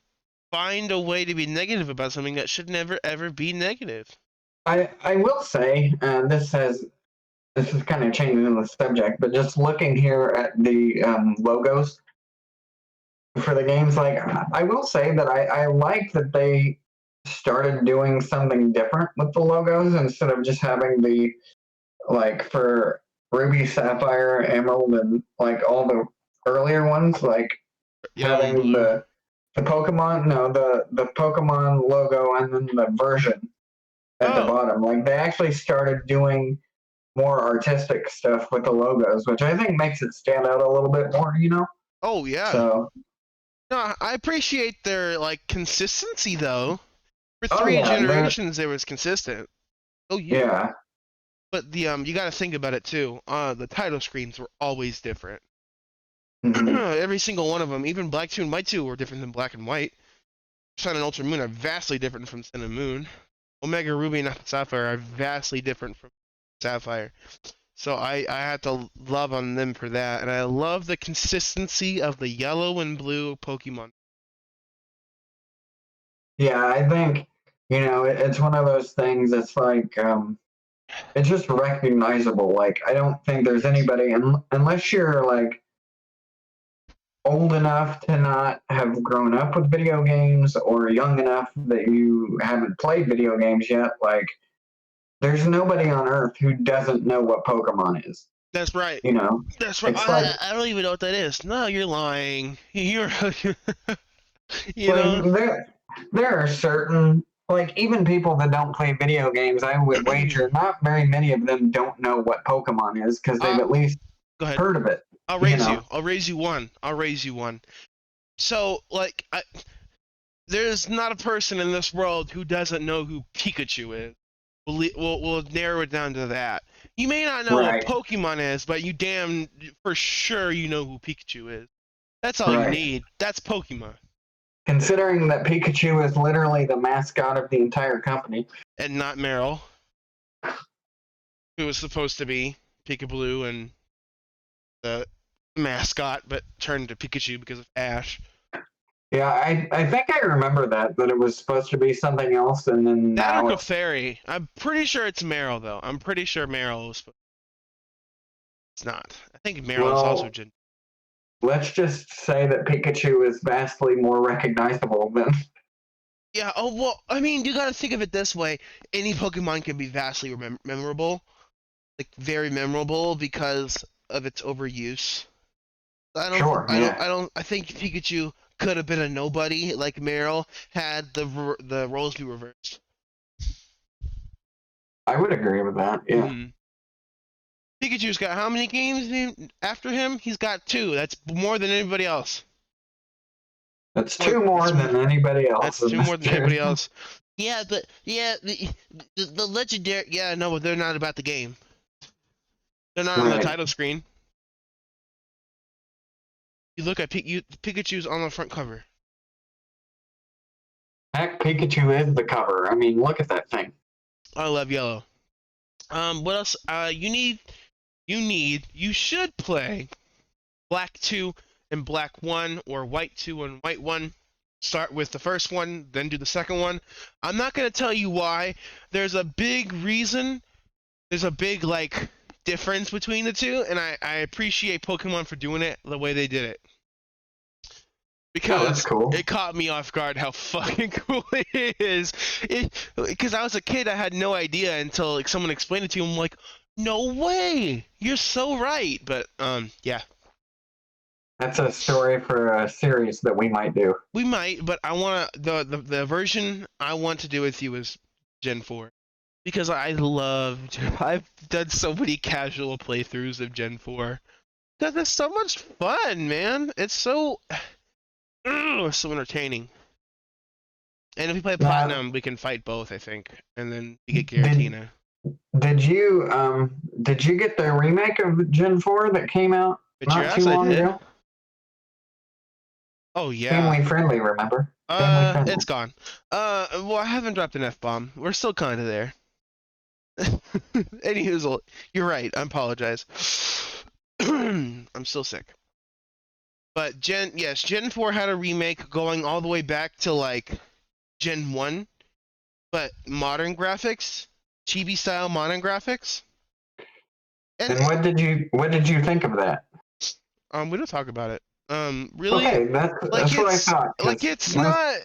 find a way to be negative about something that should never ever be negative. I will say, this is kind of changing the subject, but just looking here at the logos for the games, like I will say that I like that they started doing something different with the logos instead of just having the like for Ruby, Sapphire, Emerald, and like all the earlier ones, like Yellow and having blue. the Pokemon, no, the Pokemon logo and then the version at the Oh, bottom. Like they actually started doing more artistic stuff with the logos, which I think makes it stand out a little bit more, you know? oh yeah. So, No, I appreciate their like consistency though. For oh three yeah, they're, generations, it was consistent. Oh yeah. yeah. But the you got to think about it too. The title screens were always different. Hmm. Every single one of them, even Black 2 and White 2 were different than Black and White. Sun and Ultra Moon are vastly different from Sun and Moon. Omega Ruby and Sapphire are vastly different from Sapphire. So I have to love on them for that, and I love the consistency of the yellow and blue Pokemon. Yeah, I think, it's one of those things that's like, it's just recognizable. Like, I don't think there's anybody, unless you're like old enough to not have grown up with video games or young enough that you haven't played video games yet, like, there's nobody on earth who doesn't know what Pokemon is. That's right. You know, That's right. it's like I don't even know what that is. No, you're lying. You're, you like know. there are certain like even people that don't play video games, I would wager not very many of them don't know what Pokemon is because they've uh, at least Go ahead. heard of it. I'll You raise know, you. I'll raise you one. I'll raise you one. So, like, there's not a person in this world who doesn't know who Pikachu is. We'll narrow it down to that. You may not know what right, Pokemon is, but you damn for sure you know who Pikachu is. That's all you right. need. That's Pokemon. Considering that Pikachu is literally the mascot of the entire company. And not Meryl, who was supposed to be Pikachu and the mascot, but turned to Pikachu because of Ash. Yeah, I think I remember that it was supposed to be something else, and then That or now it's Clefairy. I'm pretty sure it's Meryl, though. I'm pretty sure Meryl was. It's not. I think Meryl is also well. Gen. Let's just say that Pikachu is vastly more recognizable than. Yeah. Oh well. I mean, you gotta think of it this way. Any Pokemon can be vastly memorable, like very memorable because of its overuse. Sure, yeah, I think Pikachu could have been a nobody like Meryl had the roles be reversed. I would agree with that. Yeah. Hmm. Pikachu's got how many games after him? He's got two. That's more than anybody else. That's More, two more that's than anybody else that's in two this more than series. anybody else. Yeah, but yeah, the legendary. Yeah, no, but they're not about the game. They're not on the Right. title screen. You look at Pikachu's on the front cover. Heck, Pikachu is the cover. I mean, look at that thing. I love yellow. What else? You should play Black 2 and Black 1 or White 2 and White 1. Start with the first one, then do the second one. I'm not going to tell you why. There's a big reason. There's a big, like, difference between the two, and I appreciate Pokemon for doing it the way they did it. Oh, that's Because cool. it caught me off guard how fucking cool it is. Because I was a kid, I had no idea until like someone explained it to me. I'm like, no way, you're so right. But yeah, That's a story for a series that we might do. we might. But I want the version I want to do with you is Gen 4 because I've done so many casual playthroughs of Gen 4 because it's so much fun, man. It's so so entertaining. And if we play Now, Platinum, we can fight both, I think, and then we get did Giratina. did you get the remake of Gen 4 that came out But not too yes, I long did. ago? Oh yeah. Family friendly, remember? Family friendly. It's gone. Well, I haven't dropped an F bomb. We're still kind of there. Anywho, you're right. I apologize. I'm still sick. But Gen 4 had a remake going all the way back to like Gen 1, but modern graphics, chibi style modern graphics. And And what did you think of that? we don't talk about it. Really, Okay, that's what I thought. like Because it's not.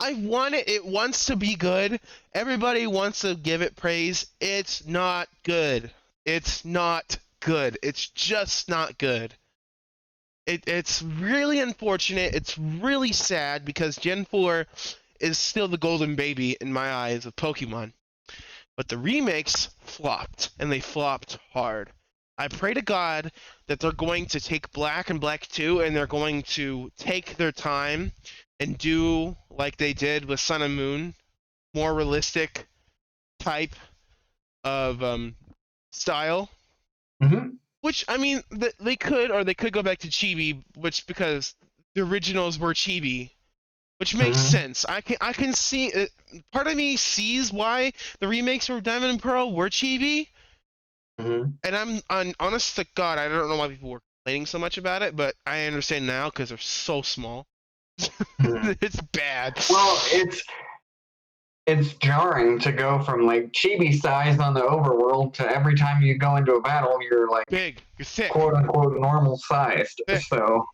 I want it. It wants to be good. Everybody wants to give it praise. It's not good. It's not good. It's just not good. It's really unfortunate. It's really sad because Gen 4 is still the golden baby in my eyes of Pokemon. But the remakes flopped, and they flopped hard. I pray to God that they're going to take Black and Black 2 and they're going to take their time and do like they did with Sun and Moon, more realistic type of style. Mhm, Which I mean, they could, or they could go back to chibi, which because the originals were chibi, which makes mhm, sense. I can see it. Part of me sees why the remakes of Diamond and Pearl were chibi, mhm, and I'm honest to God, I don't know why people were complaining so much about it, but I understand now because they're so small. mhm. It's bad. Well, it's jarring to go from like chibi size on the overworld to every time you go into a battle, you're like Big, you're thick, quote unquote normal sized. thick. So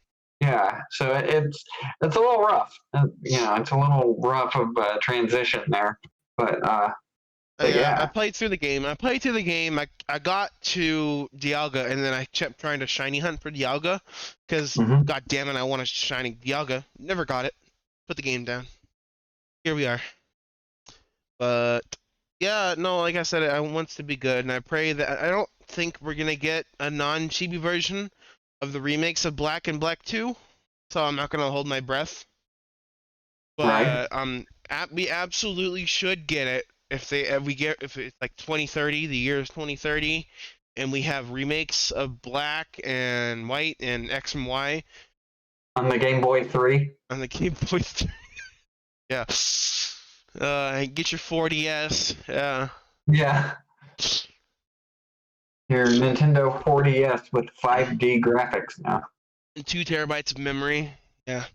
yeah, so it's a little rough. It's a little rough of a transition there. But I yeah. played through the game. I got to Dialga, and then I kept trying to shiny hunt for Dialga, because Hmm. God damn it, I want a shiny Dialga. Never got it. Put the game down. Here we are. But yeah, no, like I said, I want to be good, and I pray that I don't think we're gonna get a non-chibi version of the remakes of Black and Black 2, so I'm not gonna hold my breath. Right. But we absolutely should get it if it's like 2030, the year is 2030, and we have remakes of Black and White and X and Y On the Game Boy 3. on the Game Boy. Yeah. Get your 4DS. Yeah. Yeah. Your Nintendo 4DS with 5D graphics now. 2 terabytes of memory. Yeah.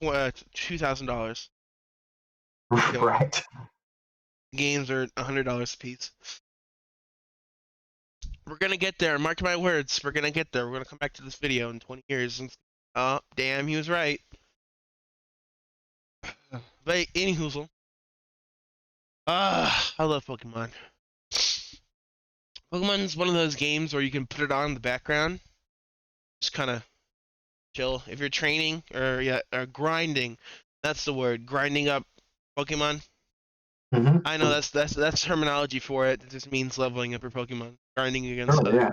$2,000. Killer. Right. Games are $100 a piece. We're gonna get there. Mark my words. We're gonna get there. We're gonna come back to this video in 20 years and oh, damn, he was right. But anywho, I love Pokemon. Pokemon is one of those games where you can put it on in the background, just kind of chill. If you're training or grinding, that's the word, grinding up Pokemon. Hmm. I know that's terminology for it. It just means leveling up your Pokemon, grinding against Sure, other. yeah.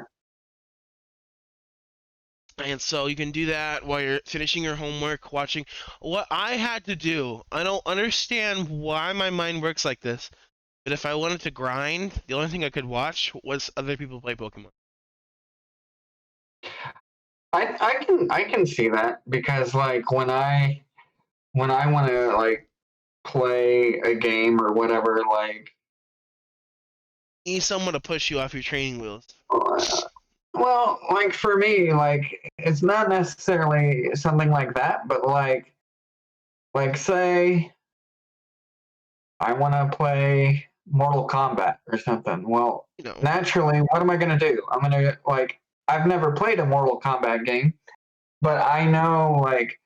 And so you can do that while you're finishing your homework, watching. What I had to do, I don't understand why my mind works like this, but if I wanted to grind, the only thing I could watch was other people play Pokemon. I can see that because like when I want to like play a game or whatever, like You need someone to push you off your training wheels. well, like for me, like it's not necessarily something like that, but like say I want to play Mortal Kombat or something. Well, You know. naturally, what am I going to do? I'm going to like I've never played a Mortal Kombat game, but I know like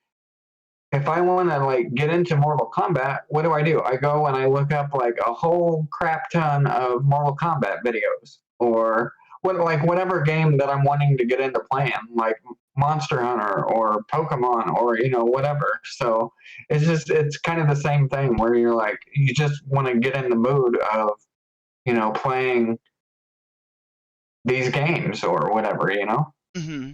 if I want to like get into Mortal Kombat, what do? I go and I look up like a whole crap ton of Mortal Kombat videos or whatever game that I'm wanting to get into playing, like Monster Hunter or Pokemon or whatever. So it's kind of the same thing where you're like you just want to get in the mood of playing these games or whatever. Hmm.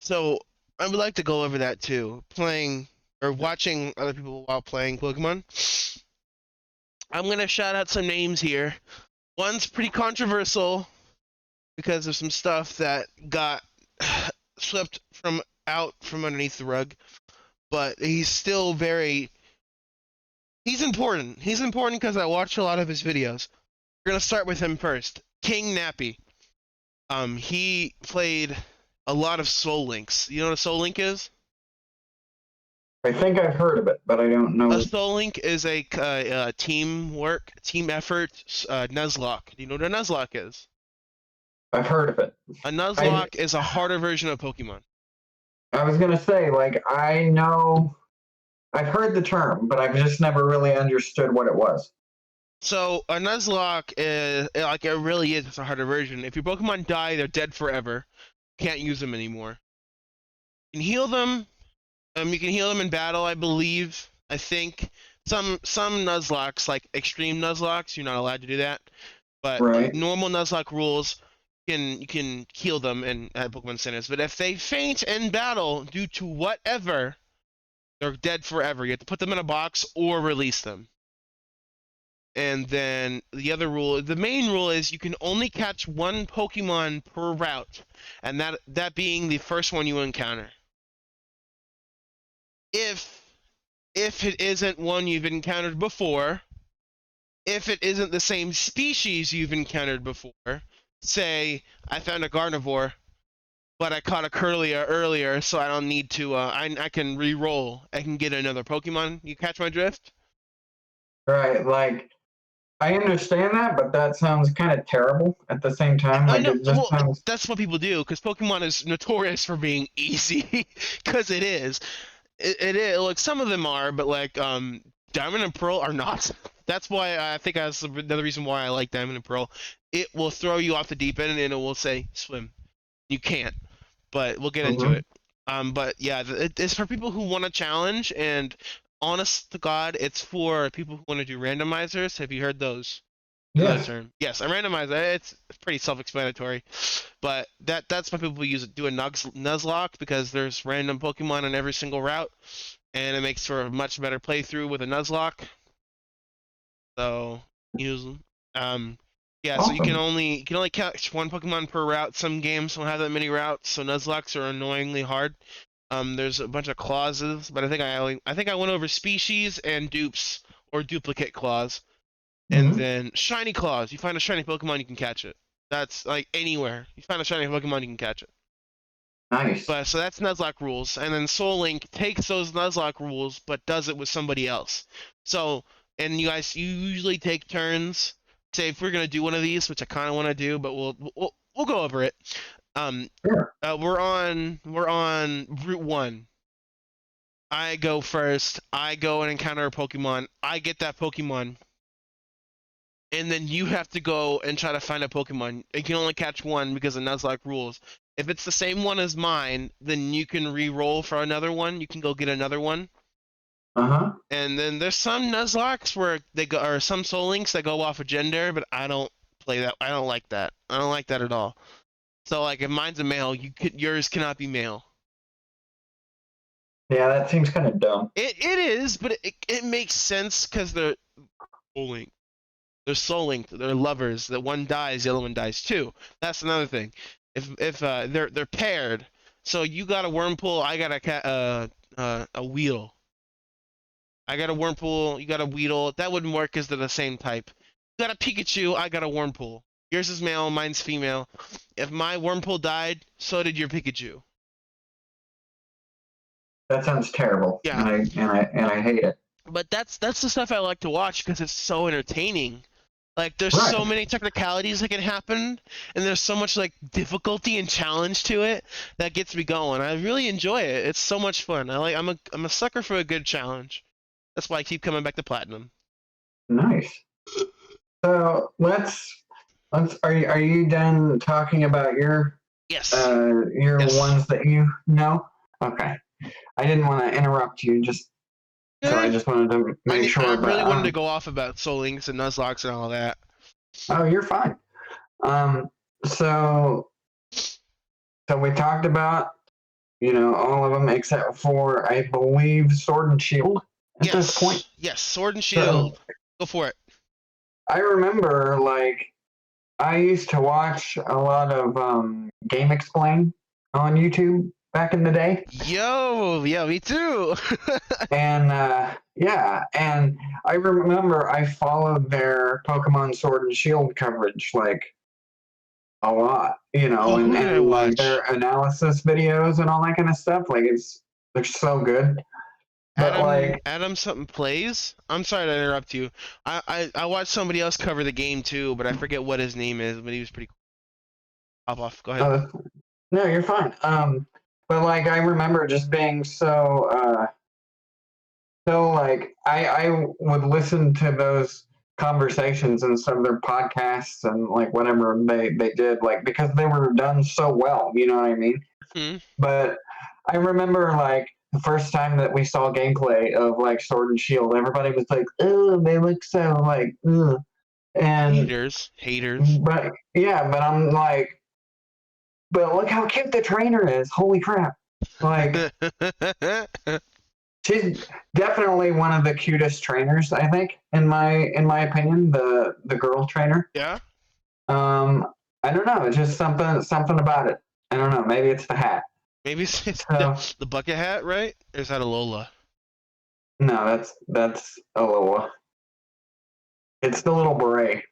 So I would like to go over that too. Playing or watching other people while playing Pokemon. I'm gonna shout out some names here. One's pretty controversial because of some stuff that got swept from underneath the rug, but he's still very. He's important. He's important because I watch a lot of his videos. We're gonna start with him first. King Nappy. He played a lot of Soul Links. You know what a Soul Link is? I think I've heard of it, but I don't A know. Soul Link is a teamwork, team effort Nuzlocke. Do you know what a Nuzlocke is? I've heard of it. A I Nuzlocke is a harder version of Pokemon. I was gonna say, like, I know I've heard the term, but I've just never really understood what it was. So a Nuzlocke is like it really is. It's a harder version. If your Pokemon die, they're dead forever. Can't use them anymore. You can heal them. You can heal them in battle, I believe. I think some Nuzlocks, like extreme Nuzlocks, you're not allowed to do that. But Right. normal Nuzlocke rules, you can heal them in at Pokemon centers. But if they faint in battle due to whatever, they're dead forever. You have to put them in a box or release them. And then the other rule, the main rule is you can only catch one Pokemon per route, and that being the first one you encounter. If if it isn't one you've encountered before, if it isn't the same species you've encountered before, say I found a Gardevoir, but I caught a Curlia earlier, so I don't need to. I can re-roll. I can get another Pokemon. You catch my drift? Right. Like, I understand that, but that sounds kind of terrible at the same time. I Like, know. it just Well, sounds. that's what people do because Pokemon is notorious for being easy. Because it is. It is. Like some of them are, but like Diamond and Pearl are not. That's why I think that's another reason why I like Diamond and Pearl. It will throw you off the deep end and it will say swim. You can't. But we'll get into Mhm. it. But yeah, it's for people who want a challenge, and honest to God, it's for people who want to do randomizers. Have you heard those? You know the Yes. term. Yes, a randomizer. It's pretty self-explanatory, but that's why people use do a Nuzlocke because there's random Pokemon on every single route, and it makes for a much better playthrough with a Nuzlocke. So use them. Yeah. So Awesome. you can only catch one Pokemon per route. Some games don't have that many routes, so Nuzlocks are annoyingly hard. There's a bunch of clauses, but I think I went over species and dupes or duplicate clause. And Hmm. then shiny claws. You find a shiny Pokemon, you can catch it. That's like anywhere. You find a shiny Pokemon, you can catch it. Nice. But so that's Nuzlocke rules, and then Soul Link takes those Nuzlocke rules, but does it with somebody else. So, and you usually take turns. Say if we're gonna do one of these, which I kind of want to do, but we'll go over it. Um, Sure. we're on Route 1. I go first. I go and encounter a Pokemon. I get that Pokemon. And then you have to go and try to find a Pokemon. You can only catch one because of Nuzlocke rules. If it's the same one as mine, then you can re-roll for another one. You can go get another one. Uh huh. And then there's some Nuzlocks where they go, or some Soul Links that go off of gender, but I don't play that. I don't like that. I don't like that at all. So like, if mine's a male, yours cannot be male. Yeah, that seems kind of dumb. It is, but it makes sense because they're Soul Link. They're soul linked. They're lovers. That one dies, the other one dies too. That's another thing. If they're paired, so you got a Wurmple, I got a Weedle. I got a Wurmple, you got a Weedle. That wouldn't work because they're the same type. You got a Pikachu, I got a Wurmple. Yours is male, mine's female. If my Wurmple died, so did your Pikachu. That sounds terrible, Yeah, and I hate it. but that's the stuff I like to watch because it's so entertaining. Like there's so Right. many technicalities that can happen, and there's so much like difficulty and challenge to it that gets me going. I really enjoy it. It's so much fun. I'm a sucker for a good challenge. That's why I keep coming back to platinum. Nice. So let's. Are you done talking about Yes. your Yes. ones that you know? Okay. I didn't want to interrupt you, so I Eh, just wanted to make I sure. But really wanted to go off about Soul Links and Nuzlocks and all that. oh, you're fine. Um. So we talked about all of them except for I believe Sword and Shield at this point. Yes. Sword and So Shield. Go for it. I remember, like, I used to watch a lot of Game Explain on YouTube back in the day, Yo, yeah, me too. and yeah, and I remember I followed their Pokemon Sword and Shield coverage, like, a lot, Oh, who did I and like watch? their analysis videos and all that kind of stuff. Like they're so good. But like, Adam something plays. I'm sorry to interrupt you. I watched somebody else cover the game too, but I forget what his name is. But he was pretty cool. Hop off. Go ahead. uh, no, you're fine. But like I remember just being so like I would listen to those conversations and some of their podcasts and like whatever they did, like because they were done so well, you know what I mean? Hmm. But I remember like the first time that we saw gameplay of like Sword and Shield, everybody was like, "Oh, they look so like," ugh. And Haters. Haters. but yeah, but I'm like, but look how cute the trainer is! Holy crap! Like she's definitely one of the cutest trainers, I think, in my opinion, the girl trainer. Yeah. Um, I don't know, it's just something about it. I don't know, maybe it's the hat. Maybe it's So the bucket hat, right? Or is that a Lola? no, that's a little. It's the little beret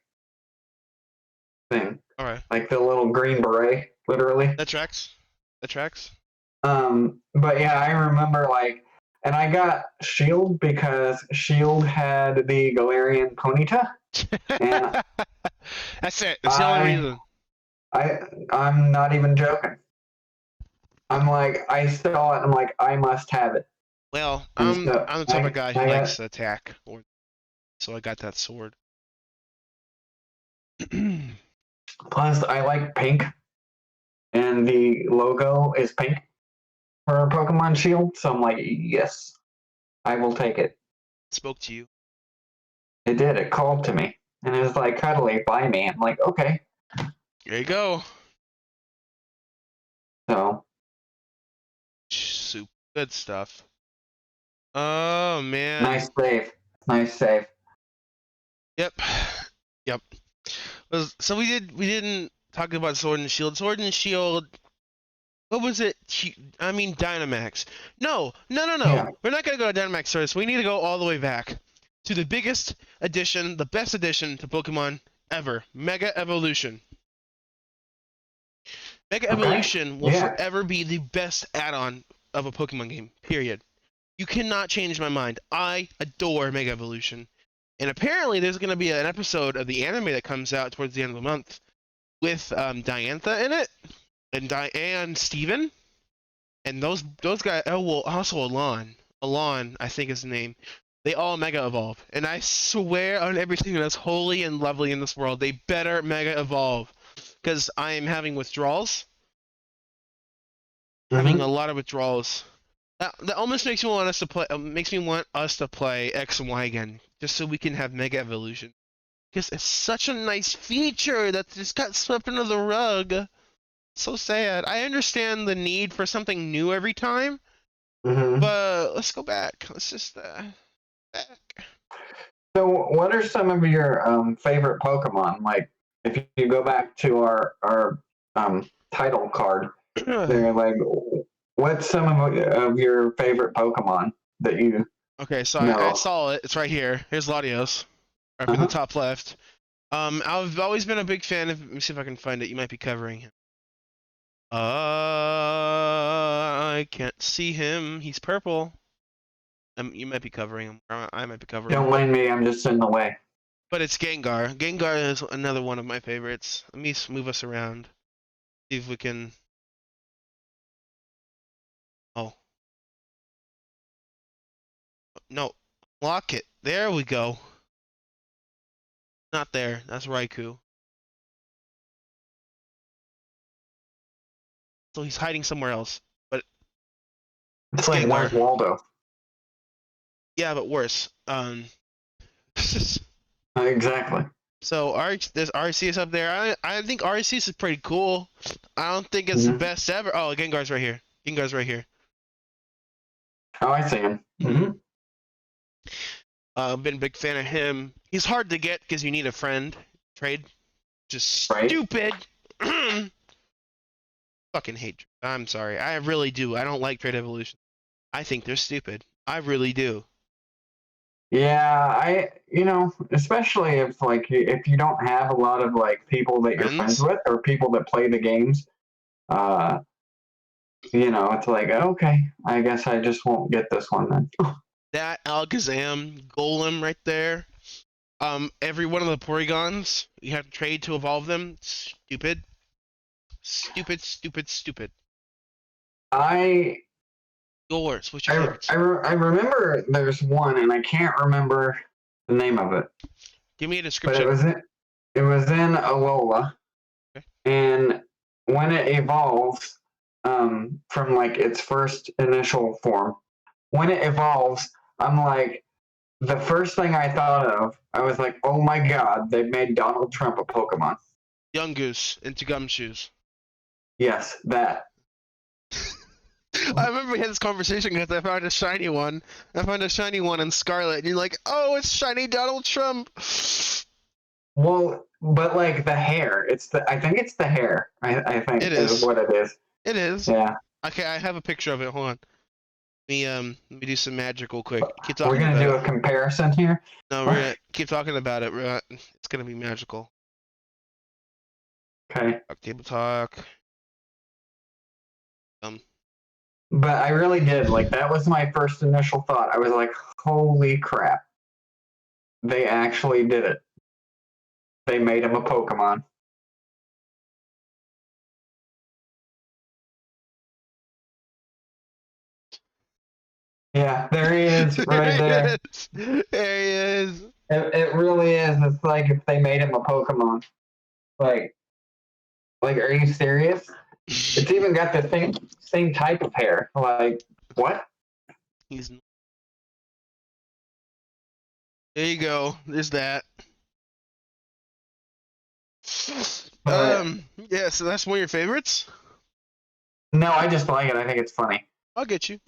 thing, All right. like the little green beret, literally. That tracks. That tracks. But yeah, I remember like, and I got Shield because Shield had the Galarian Ponyta, and That's it. That's the only I reason. I I'm not even joking. I'm like I saw it. I'm like I must have it, Well, and so I'm the type of guy who I got. likes to attack, so I got that sword. Plus, I like pink, and the logo is pink for Pokemon Shield. So I'm like, yes, I will take it. Spoke to you. It did. It called to me, and it was like cuddly by me. I'm like, okay. There you go. So Soup. Good stuff. Oh man. nice save. Nice save. Yep. Yep. So we didn't talk about Sword and Shield. Sword and Shield. What was it? I mean Dynamax. No, no, no, no. Yeah. We're not gonna go to Dynamax first. We need to go all the way back to the biggest addition, the best addition to Pokemon ever. Mega Evolution. Mega Okay. Evolution will Yeah. forever be the best add-on of a Pokemon game. Period. You cannot change my mind. I adore Mega Evolution. And apparently there's going to be an episode of the anime that comes out towards the end of the month with Diantha in it and Steven and those guys. Oh well, also Alon, I think is the name. They all Mega Evolve, and I swear on everything that's holy and lovely in this world, they better Mega Evolve, because I am having withdrawals, having a Mm-hmm. lot of withdrawals. That almost makes me want us to play. Makes me want us to play X and Y again, just so we can have Mega Evolution. Because it's such a nice feature that just got swept under the rug. So sad. I understand the need for something new every time, Mm-hmm. but let's go back. Let's just back. So, what are some of your favorite Pokemon? Like, if you go back to our title card, they're like, what's some of your favorite Pokemon that you Okay, so I know? saw it. It's right here. Here's Latios, up in the Uh-huh. top left. I've always been a big fan of. Let me see if I can find it. You might be covering him. I can't see him. He's purple. You might be covering him. Or I might be covering him. Don't mind me. I'm just in the way. But it's Gengar. Gengar is another one of my favorites. Let me move us around. See if we can. Oh no, lock it. There we go. Not there. That's Raikou. So he's hiding somewhere else. But It's it's like, Gengar. where's Waldo? Yeah, but worse. Exactly. So there's Arceus up there. I think Arceus is pretty cool. I don't think it's the Mm-hmm. best ever. Oh, Gengar's right here. Gengar's right here. Oh, I see him. Mm-hmm. Mm-hmm. I've been a big fan of him. He's hard to get because you need a friend. Trade. Just Right. stupid. Fucking hate. I'm sorry. I really do. I don't like Trade Evolution. I think they're stupid. I really do. Yeah, especially if if you don't have a lot of like people that you're friends Friends? with or people that play the games, uh, it's like okay, I guess I just won't get this one then. That Alakazam Golem right there. Every one of the Porygons you have to trade to evolve them. Stupid. Stupid, stupid, stupid. I Yours. What's your I favorites? I remember there's one and I can't remember the name of it, Give me a but description. it was in Alola, Okay. and when it evolves from like its first initial form, when it evolves, I'm like the first thing I thought of, I was like, oh my god, they've made Donald Trump a Pokemon. Young Goose into Gumshoes. Yes, that. I remember we had this conversation because I found a shiny one. I found a shiny one in Scarlet, and you're like, "Oh, it's shiny Donald Trump." Well, but like the hair, I think it's the hair. I think It is is. what it is. It is. Yeah. Okay, I have a picture of it. Hold on. Let me do some magic real quick. Keep We're talking gonna about do it. a comparison here. No, we're gonna keep talking about it. It's gonna be magical. Okay. Talk table talk. Um, But I really did. Like that was my first initial thought. I was like, holy crap. They actually did it. They made him a Pokemon. Yeah, there he is, right there there. he is. There he is. It really is. It's like if they made him a Pokemon. Like, are you serious? It's even got the same type of hair. Like, what? He's. There you go. There's that. But Yeah. So that's one of your favorites. no, I just like it. I think it's funny. I'll get you.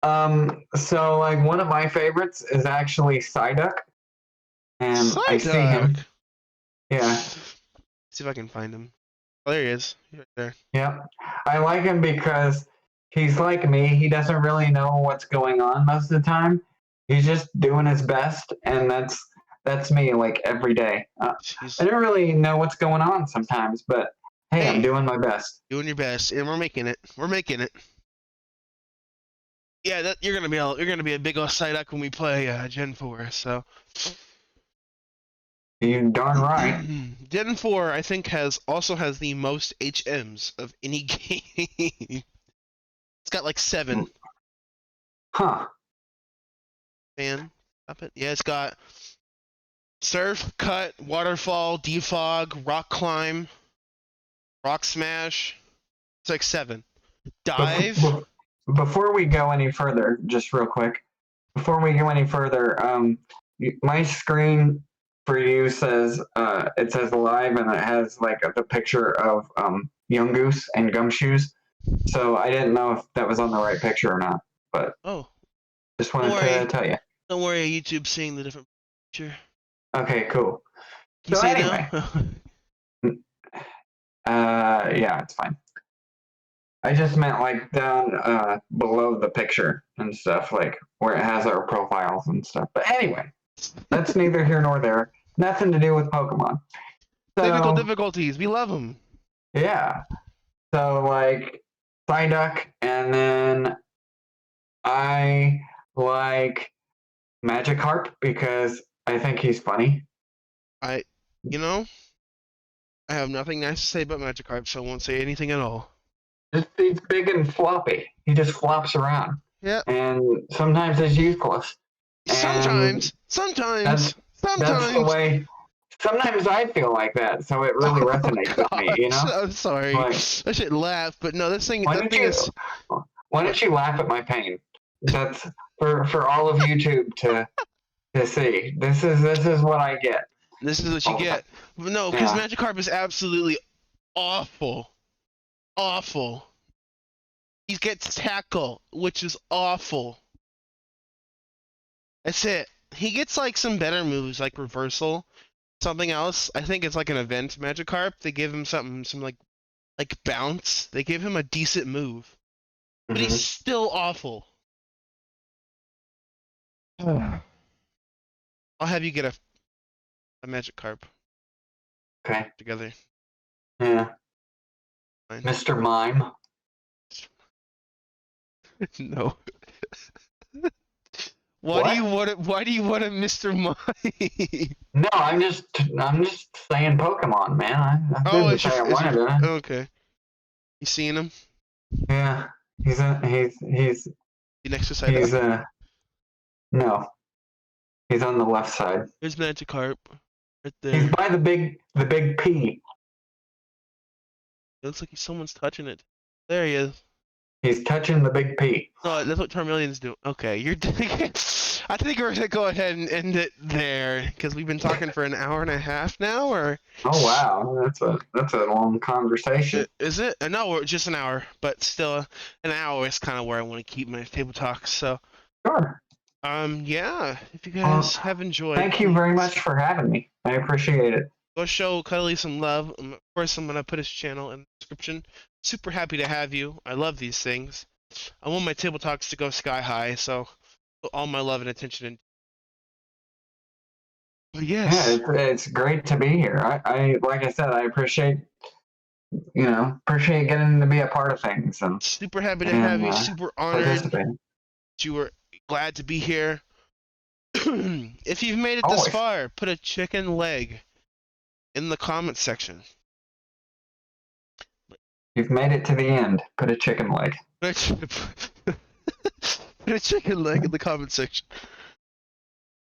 So like one of my favorites is actually Psyduck, and I see him. Psyduck. Yeah, See if I can find him. Oh, there he is. He's right there. yeah. I like him because he's like me. He doesn't really know what's going on most of the time. He's just doing his best, and that's me. Like every day, I He's don't really know what's going on sometimes, but hey, I'm hey, doing my best. doing your best, and we're making it. We're making it. Yeah, you're gonna be a big old Psyduck when we play Gen 4. So You darn right. Gen 4, I think also has the most HMs of any game. It's got like 7. Huh. Man, stop it. Yeah, it's got Surf, Cut, Waterfall, Defog, Rock Climb, Rock Smash. It's like 7. Dive. Before we go any further, just real quick, before we go any further, my screen for you says it says live and it has like the picture of Young Goose and Gumshoes. So I didn't know if that was on the right picture or not, but Oh, just don't wanted to worry. tell you. Don't worry, YouTube's seeing the different picture. Okay, cool. Can you So see it anyway, now? yeah, it's fine. I just meant like down below the picture and stuff, like where it has our profiles and stuff. But anyway, that's neither here nor there. Nothing to do with Pokemon. Technical So difficulties. We love them. yeah. So like Psyduck, and then I like Magikarp because I think he's funny. I, you know, I have nothing nice to say about Magikarp, so I won't say anything at all. Just he's big and floppy. He just flops around, Yeah. and sometimes he's useless. And Sometimes, that's that's the sometimes. way. Sometimes I feel like that, so it really Oh resonates with me. gosh, I'm sorry. Like I should laugh, but no, why that don't thing you is. why What? don't you laugh at my pain? That's for all of YouTube to see. This is what I get This is what you all the time. get. But no, because Yeah. Magikarp is absolutely awful, awful. He gets tackle, which is awful. That's it. He gets like some better moves, like reversal. Something else. I think it's like an event Magikarp. They give him some like bounce. They give him a decent move, but he's Hmm. still awful. I'll have you get a magic carp Okay. together. Yeah. Fine. Mr. Mime. No. What? Why do you want a Mr. Mime? No, I'm just saying Pokemon, man. I Oh, didn't say I is your wanted it. okay. You seeing him? Yeah. The next to side up. He's no. He's on the left side. There's Magikarp right He's there. by the big P. It looks like someone's touching it. There he is. He's touching the big P. No, that's what Charmeleon's do. Okay, you're. I think we're gonna go ahead and end it there because we've been talking for an hour and a half now, or Oh wow, that's a long conversation. is it? No, just an hour, but still, an hour is kind of where I want to keep my table talks. So, Sure. yeah, if you Well, guys have enjoyed, thank you very please much for having me. I appreciate it. go show Cuddly some love. Of course, I'm gonna put his channel in the description. Super happy to have you. I love these things. I want my table talks to go sky high, so put all my love and attention in. But Yeah, yes, it's great to be here. I like I said, I appreciate getting to be a part of things super happy to have and you. Super honored participating. that you were glad to be here. If you've made it this Always. far, put a chicken leg in the comments section. You've made it to the end. Put a chicken leg. Put a chicken leg in the comment section.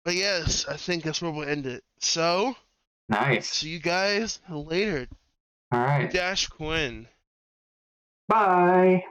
But yes, I think that's where we'll end it. So, Nice. see you guys later. All right. Dash Quinn. Bye.